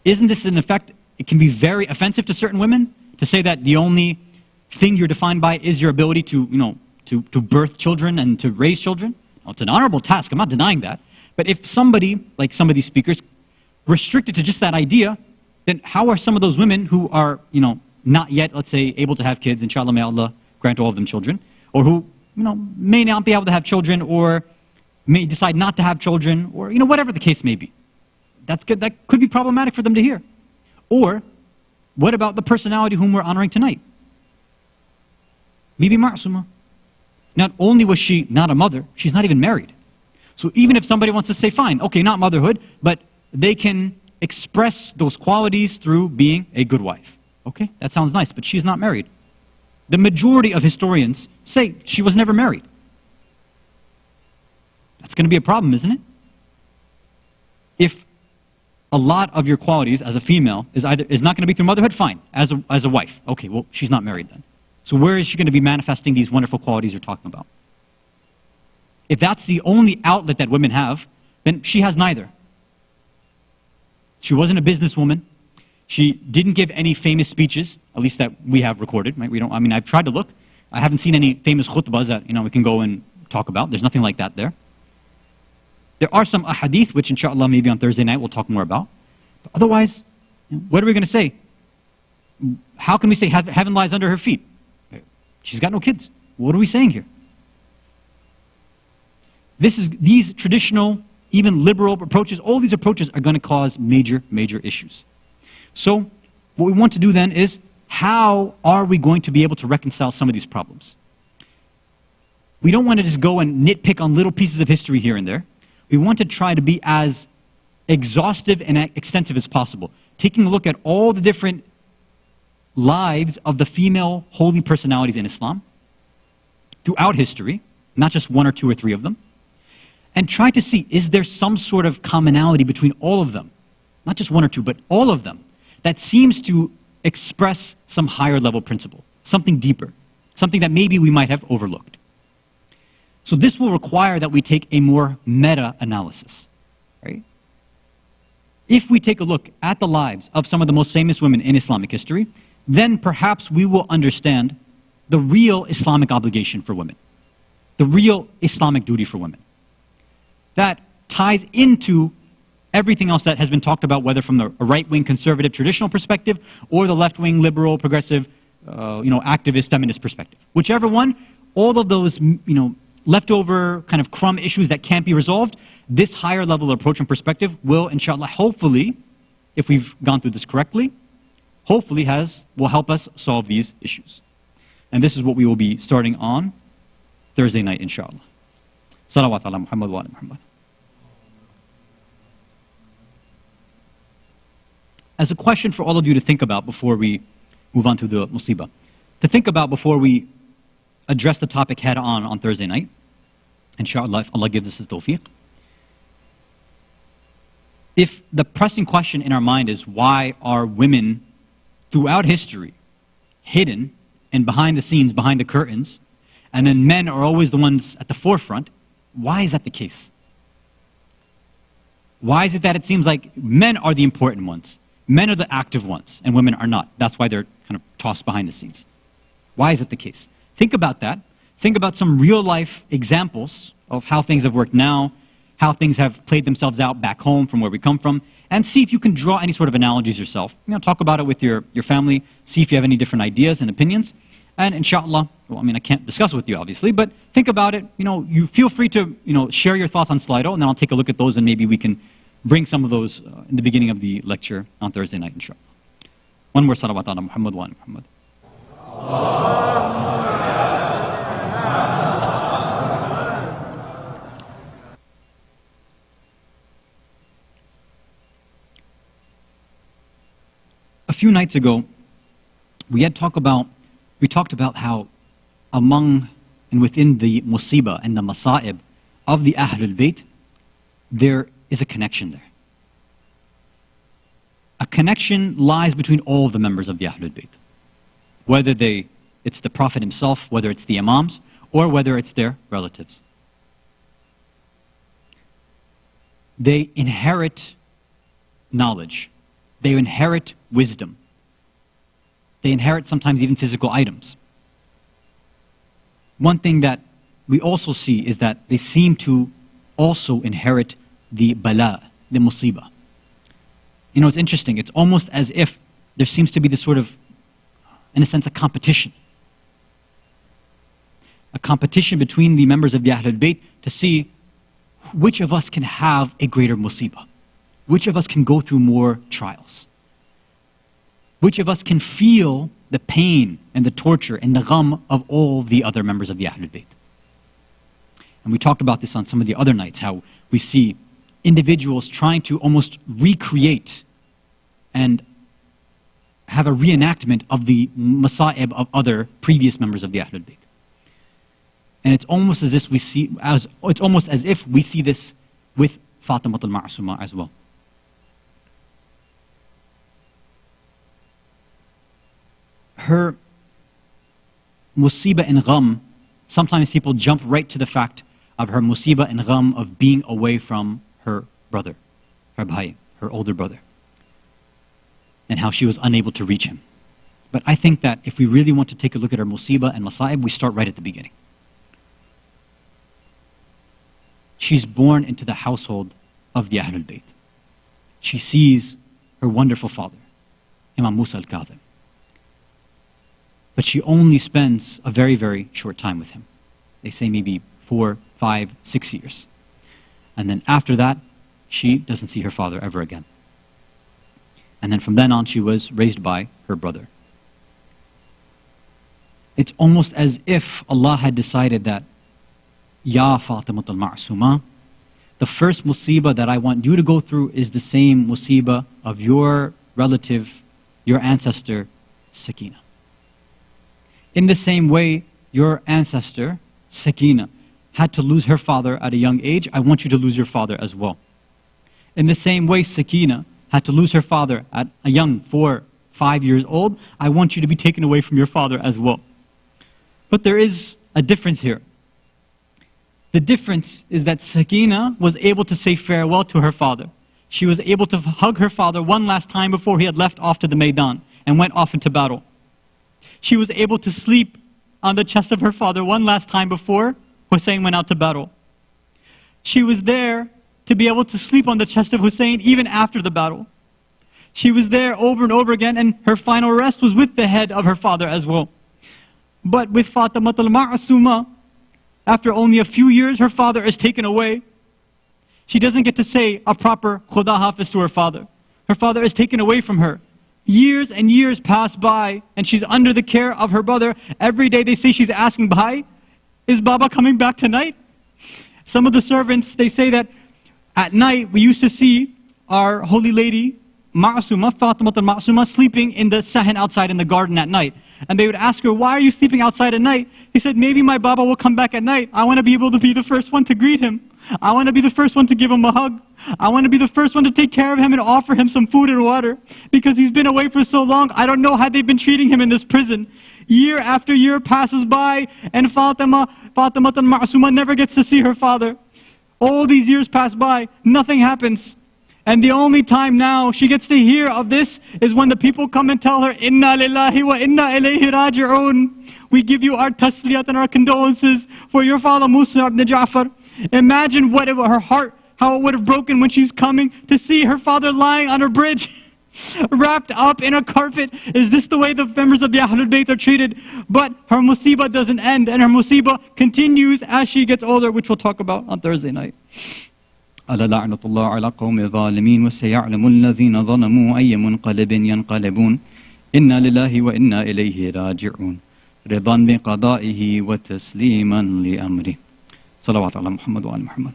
Isn't this, in effect, it can be very offensive to certain women to say that the only thing you're defined by is your ability to birth children and to raise children? Well, it's an honorable task, I'm not denying that. But if somebody, like some of these speakers, restricted to just that idea, then how are some of those women who are, not yet, let's say, able to have kids, inshallah, may Allah grant all of them children, or who, may not be able to have children, or may decide not to have children, or, whatever the case may be. That could be problematic for them to hear. Or, what about the personality whom we're honoring tonight? Bibi Masuma. Not only was she not a mother, she's not even married. So even if somebody wants to say, fine, okay, not motherhood, but they can express those qualities through being a good wife. Okay, that sounds nice, but she's not married. The majority of historians say she was never married. That's going to be a problem, isn't it? If a lot of your qualities as a female is not going to be through motherhood, fine, as a wife. Okay, well, she's not married then. So where is she going to be manifesting these wonderful qualities you're talking about? If that's the only outlet that women have, then she has neither. She wasn't a businesswoman. She didn't give any famous speeches, at least that we have recorded. Right? I've tried to look. I haven't seen any famous khutbahs that we can go and talk about. There's nothing like that there. There are some ahadith, which inshallah maybe on Thursday night we'll talk more about. But otherwise, what are we going to say? How can we say heaven lies under her feet? She's got no kids. What are we saying here? These traditional, even liberal approaches, all these approaches are going to cause major, major issues. So what we want to do then is, how are we going to be able to reconcile some of these problems? We don't want to just go and nitpick on little pieces of history here and there. We want to try to be as exhaustive and extensive as possible, taking a look at all the different lives of the female holy personalities in Islam throughout history, not just one or two or three of them, and try to see, is there some sort of commonality between all of them, not just one or two, but all of them, that seems to express some higher level principle. something deeper, something that maybe we might have overlooked. So this will require that we take a more meta-analysis, right? If we take a look at the lives of some of the most famous women in Islamic history, then perhaps we will understand the real Islamic obligation for women, the real Islamic duty for women. That ties into everything else that has been talked about, whether from the right-wing conservative traditional perspective or the left-wing liberal progressive, activist feminist perspective. Whichever one, all of those, leftover kind of crumb issues that can't be resolved, this higher level approach and perspective will, inshallah, hopefully, if we've gone through this correctly, hopefully will help us solve these issues. And this is what we will be starting on Thursday night, inshallah. Salawat ala Muhammad wa ala Muhammad. As a question for all of you to think about before we move on to the musibah, to think about before we address the topic head on Thursday night, inshallah, if Allah gives us the tawfiq. If the pressing question in our mind is, why are women throughout history hidden and behind the scenes, behind the curtains, and then men are always the ones at the forefront, why is that the case? Why is it that it seems like men are the important ones, men are the active ones, and women are not? That's why they're kind of tossed behind the scenes. Why is it the case? Think about that. Think about some real-life examples of how things have worked now, how things have played themselves out back home from where we come from, and see if you can draw any sort of analogies yourself. Talk about it with your family, see if you have any different ideas and opinions, and inshallah, I can't discuss it with you obviously, but think about it. You feel free to share your thoughts on Slido, and then I'll take a look at those, and maybe we can bring some of those in the beginning of the lecture on Thursday night, inshallah. One more salawat ala Muhammad wa ala Muhammad. A few nights ago, we talked about how among and within the musibah and the masa'ib of the Ahlul Bayt, there is a connection there. A connection lies between all of the members of the Ahlul Bayt. Whether it's the Prophet himself, whether it's the Imams, or whether it's their relatives. They inherit knowledge. They inherit wisdom. They inherit sometimes even physical items. One thing that we also see is that they seem to also inherit the bala, the musibah. It's interesting. It's almost as if there seems to be this sort of, in a sense, a competition. A competition between the members of the Ahlul Bayt to see which of us can have a greater musibah. Which of us can go through more trials? Which of us can feel the pain and the torture and the gham of all the other members of the Ahlul Bayt? And we talked about this on some of the other nights, how we see individuals trying to almost recreate and have a reenactment of the masa'ib of other previous members of the Ahlul Bayt. And it's almost as if we see this with Fatima al-Masuma as well. Her musibah and gham, sometimes people jump right to the fact of her musibah and gham of being away from her brother, her bhai, her older brother, and how she was unable to reach him. But I think that if we really want to take a look at her musibah and masa'ib, we start right at the beginning. She's born into the household of the Ahlul Bayt. She sees her wonderful father, Imam Musa al-Kadhim. But she only spends a very, very short time with him. They say maybe 4, 5, 6 years. And then after that, she doesn't see her father ever again. And then from then on, she was raised by her brother. It's almost as if Allah had decided that, Ya Fatima al-Masuma, the first musibah that I want you to go through is the same musibah of your relative, your ancestor, Sakina. In the same way, your ancestor, Sakina, had to lose her father at a young age, I want you to lose your father as well. In the same way, Sakina had to lose her father at a young 4, 5 years old, I want you to be taken away from your father as well. But there is a difference here. The difference is that Sakina was able to say farewell to her father. She was able to hug her father one last time before he had left off to the Maidan and went off into battle. She was able to sleep on the chest of her father one last time before Hussein went out to battle. She was there to be able to sleep on the chest of Hussein even after the battle. She was there over and over again, and her final rest was with the head of her father as well. But with Fatima al-Masuma, after only a few years, her father is taken away. She doesn't get to say a proper Khuda Hafiz to her father. Her father is taken away from her. Years and years pass by, and she's under the care of her brother. Every day they say she's asking, Bhai, is Baba coming back tonight? Some of the servants, they say that at night we used to see our holy lady, Masuma, Fatima al-Masuma, sleeping in the sahan outside in the garden at night. And they would ask her, why are you sleeping outside at night? He said, maybe my Baba will come back at night. I want to be able to be the first one to greet him. I want to be the first one to give him a hug. I want to be the first one to take care of him and offer him some food and water. Because he's been away for so long, I don't know how they've been treating him in this prison. Year after year passes by, and Fatima al-Masuma never gets to see her father. All these years pass by, nothing happens. And the only time now she gets to hear of this is when the people come and tell her, Inna lillahi wa inna ilayhi raji'un. We give you our tasliyat and our condolences for your father Musa ibn Ja'far. Imagine what her heart, how it would have broken when she's coming to see her father lying on a bridge, wrapped up in a carpet. Is this the way the members of the Ahlul Bayt are treated? But her musibah doesn't end, and her musibah continues as she gets older, which we'll talk about on Thursday night. ألا لعنة الله على قوم الظالمين وسيعلم الذين ظلموا أي منقلب ينقلبون إنا لله وإنا إليه راجعون رضا بقضائه وتسليما لأمره صلوات على محمد وعلى محمد.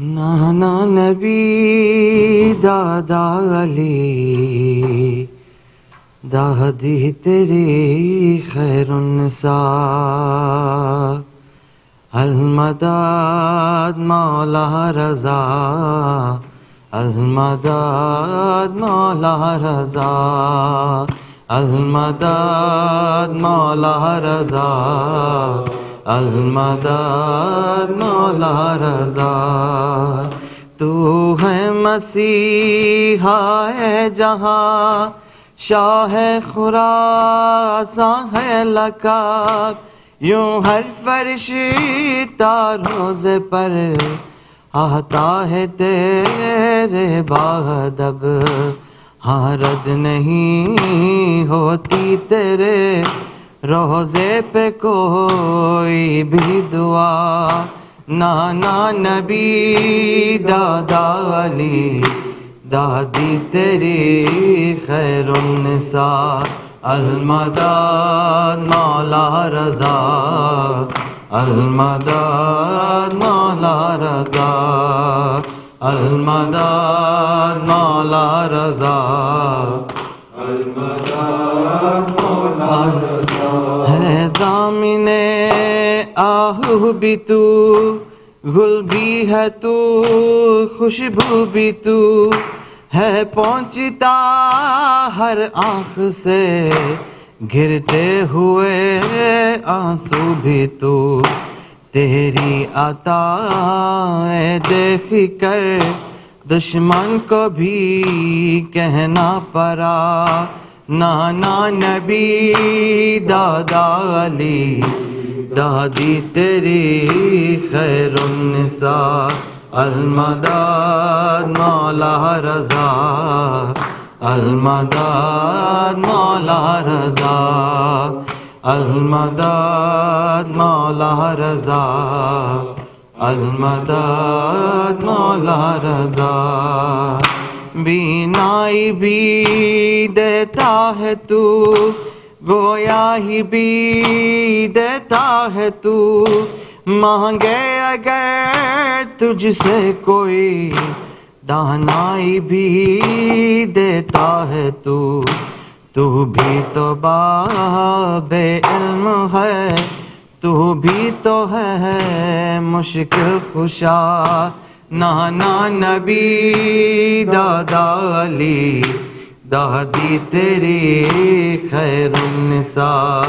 نانا نبی دادا علی دادی تیری خیر النساء المداد مولا رضا المداد مولا رضا المداد مولا رضا المدد مولا رضا تو ہے مسیحا ہے جہاں شاہ خراساں ہے لقب یوں ہر فرشتہ روزے پر آتا ہے تیرے بادب ہاں رد نہیں ہوتی تیرے روزے پہ کوئی بھی دعا نانا نبی دادا علی دادی تیری خیر النساء المدد مولا رضا المدد مولا رضا المدد مولا رضا المدد مولا رضا ہے ضامن آہ بھی تو گل بھی ہے تو خوشبو بھی تو ہے پہنچتا ہر آنکھ سے گرتے ہوئے آنسو بھی تو تیری عطائیں دیکھ کر دشمن کو بھی کہنا پڑا نانا نبی دادا علی دادی تیری خیر النساء المدد مولا رضا المدد مولا رضا المدد مولا رضا المدد مولا رضا بینائی بھی دیتا ہے تو گویا ہی بھی دیتا ہے تو مانگے اگر تجھ سے کوئی دانائی بھی دیتا ہے تو بھی تو باب علم ہے تو بھی تو ہے مشکل خشا نانا نبی دادا علی دادی تیری خیر النساء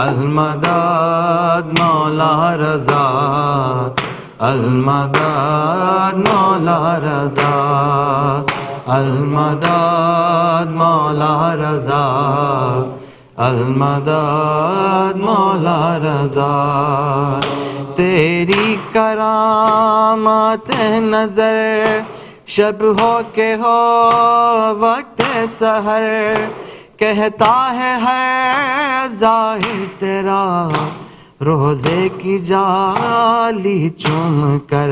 المداد مولا رضا المداد مولا رضا المداد مولا رضا المداد مولا رضا تیری کرامات نظر شب ہو کہ ہو وقت سحر کہتا ہے ہر ظاہر تیرا روزے کی جالی چوم کر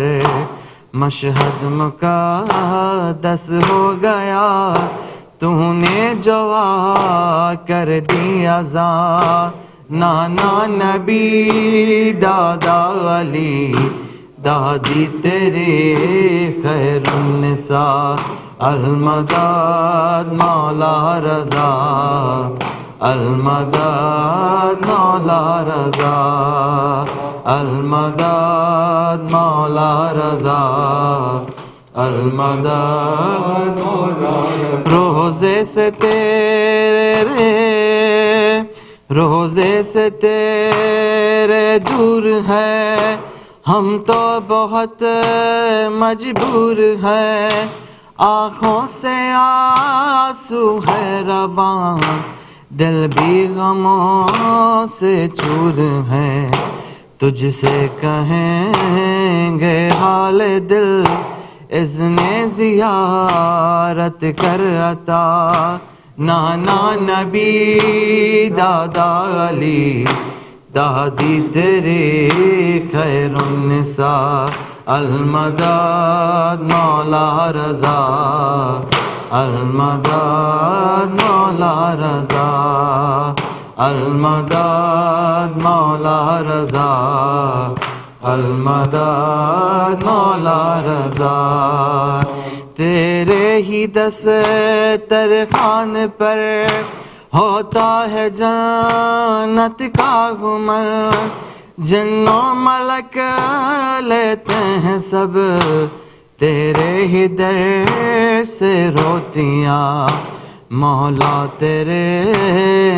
مشہد مقدس ہو گیا تو نے جو کر دیا اذان نانا نبی دادا علی دادی تیرے خیر النساء المداد مولا رضا المداد مولا رضا المداد مولا رضا المداد مولا رضا روزے سے تیرے دور ہے ہم تو بہت مجبور ہیں آنکھوں سے آنسو ہے رواں دل بھی غموں سے چور ہے تجھ سے کہیں گے حال دل اذن زیارت کر عطا نانا نبی دادا علی دادی تیرے خیر النساء المداد مولا رضا المداد مولا رضا المداد مولا رضا المداد مولا رضا تیرے ہی دسترخوان پر ہوتا ہے جنت کا غمل جنوں ملک لیتے ہیں سب تیرے ہی در سے روٹیاں مولا تیرے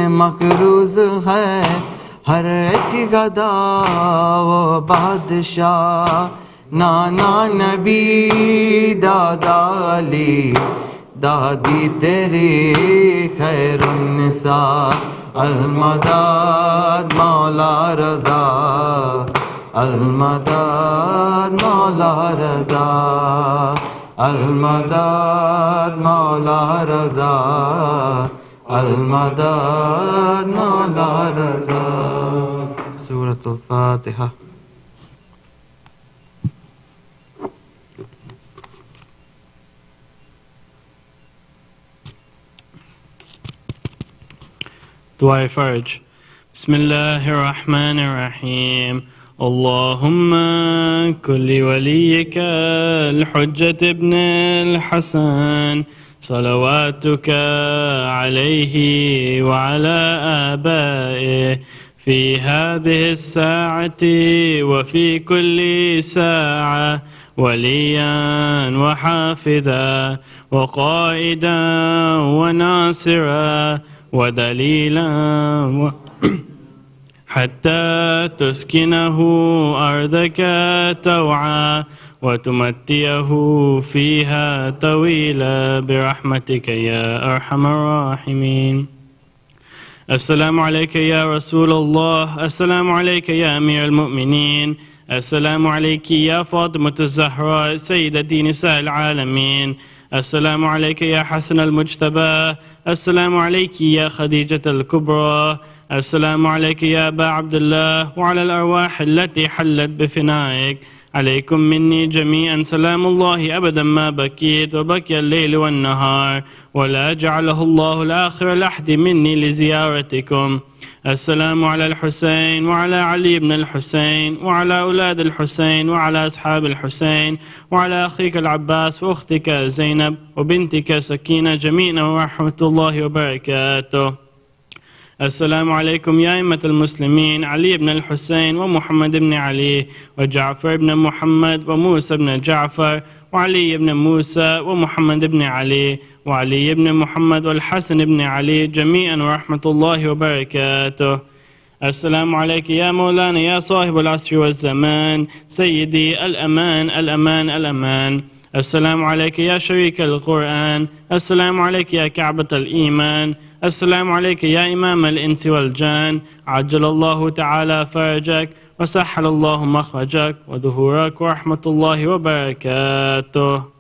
مقروض ہے ہر ایک گدا و بادشاہ نانا نبی دادا علی دادی تیری خیر النساء المداد مولا رضا المداد مولا رضا المداد مولا رضا المداد مولا رضا سورة الفاتحة دعائے فرج بسم اللہ الرحمن الرحیم اللہم کل ولیک الحجة ابن الحسن صلواتك عليه وعلى آبائه في هذه الساعة وفي كل ساعة وليا وحافظا وقائدا وناصرا ودليلا حتى تسكنه أرضك توعا وتمتيه فيها طويلا برحمتك يا أرحم الراحمين. السلام عليك يا رسول الله، السلام عليك يا أمير المؤمنين، السلام عليك يا فاطمة الزهراء سيدة نساء العالمين، السلام عليك يا حسن المجتبى، السلام عليك يا خديجة الكبرى، السلام عليك يا أبا عبد الله، وعلى الأرواح التي حلت بفنائك، عليكم مني جميعا سلام الله أبدا ما بكيت وبكي الليل والنهار، ولا جعله الله الآخر لحد مني لزيارتكم. السلام على الحسين وعلى علي بن الحسين وعلى أولاد الحسين وعلى أصحاب الحسين وعلى أخيك العباس وأختك زينب وبنتك سكينة جميعا ورحمة الله وبركاته. السلام عليكم يا أئمة المسلمين علي بن الحسين ومحمد بن علي وجعفر بن محمد وموسى بن جعفر وعلي بن موسى ومحمد بن علي وعلي بن محمد والحسن بن علي جميعا ورحمة الله وبركاته. السلام عليك يا مولانا يا صاحب العصر والزمان سيدي الأمان الأمان الأمان. السلام عليك يا شريك القرآن. السلام عليك يا كعبة الإيمان. السلام عليك يا إمام الإنس والجان. عجل الله تعالى فرجك وسهل الله مخرجك وظهورك ورحمة الله وبركاته.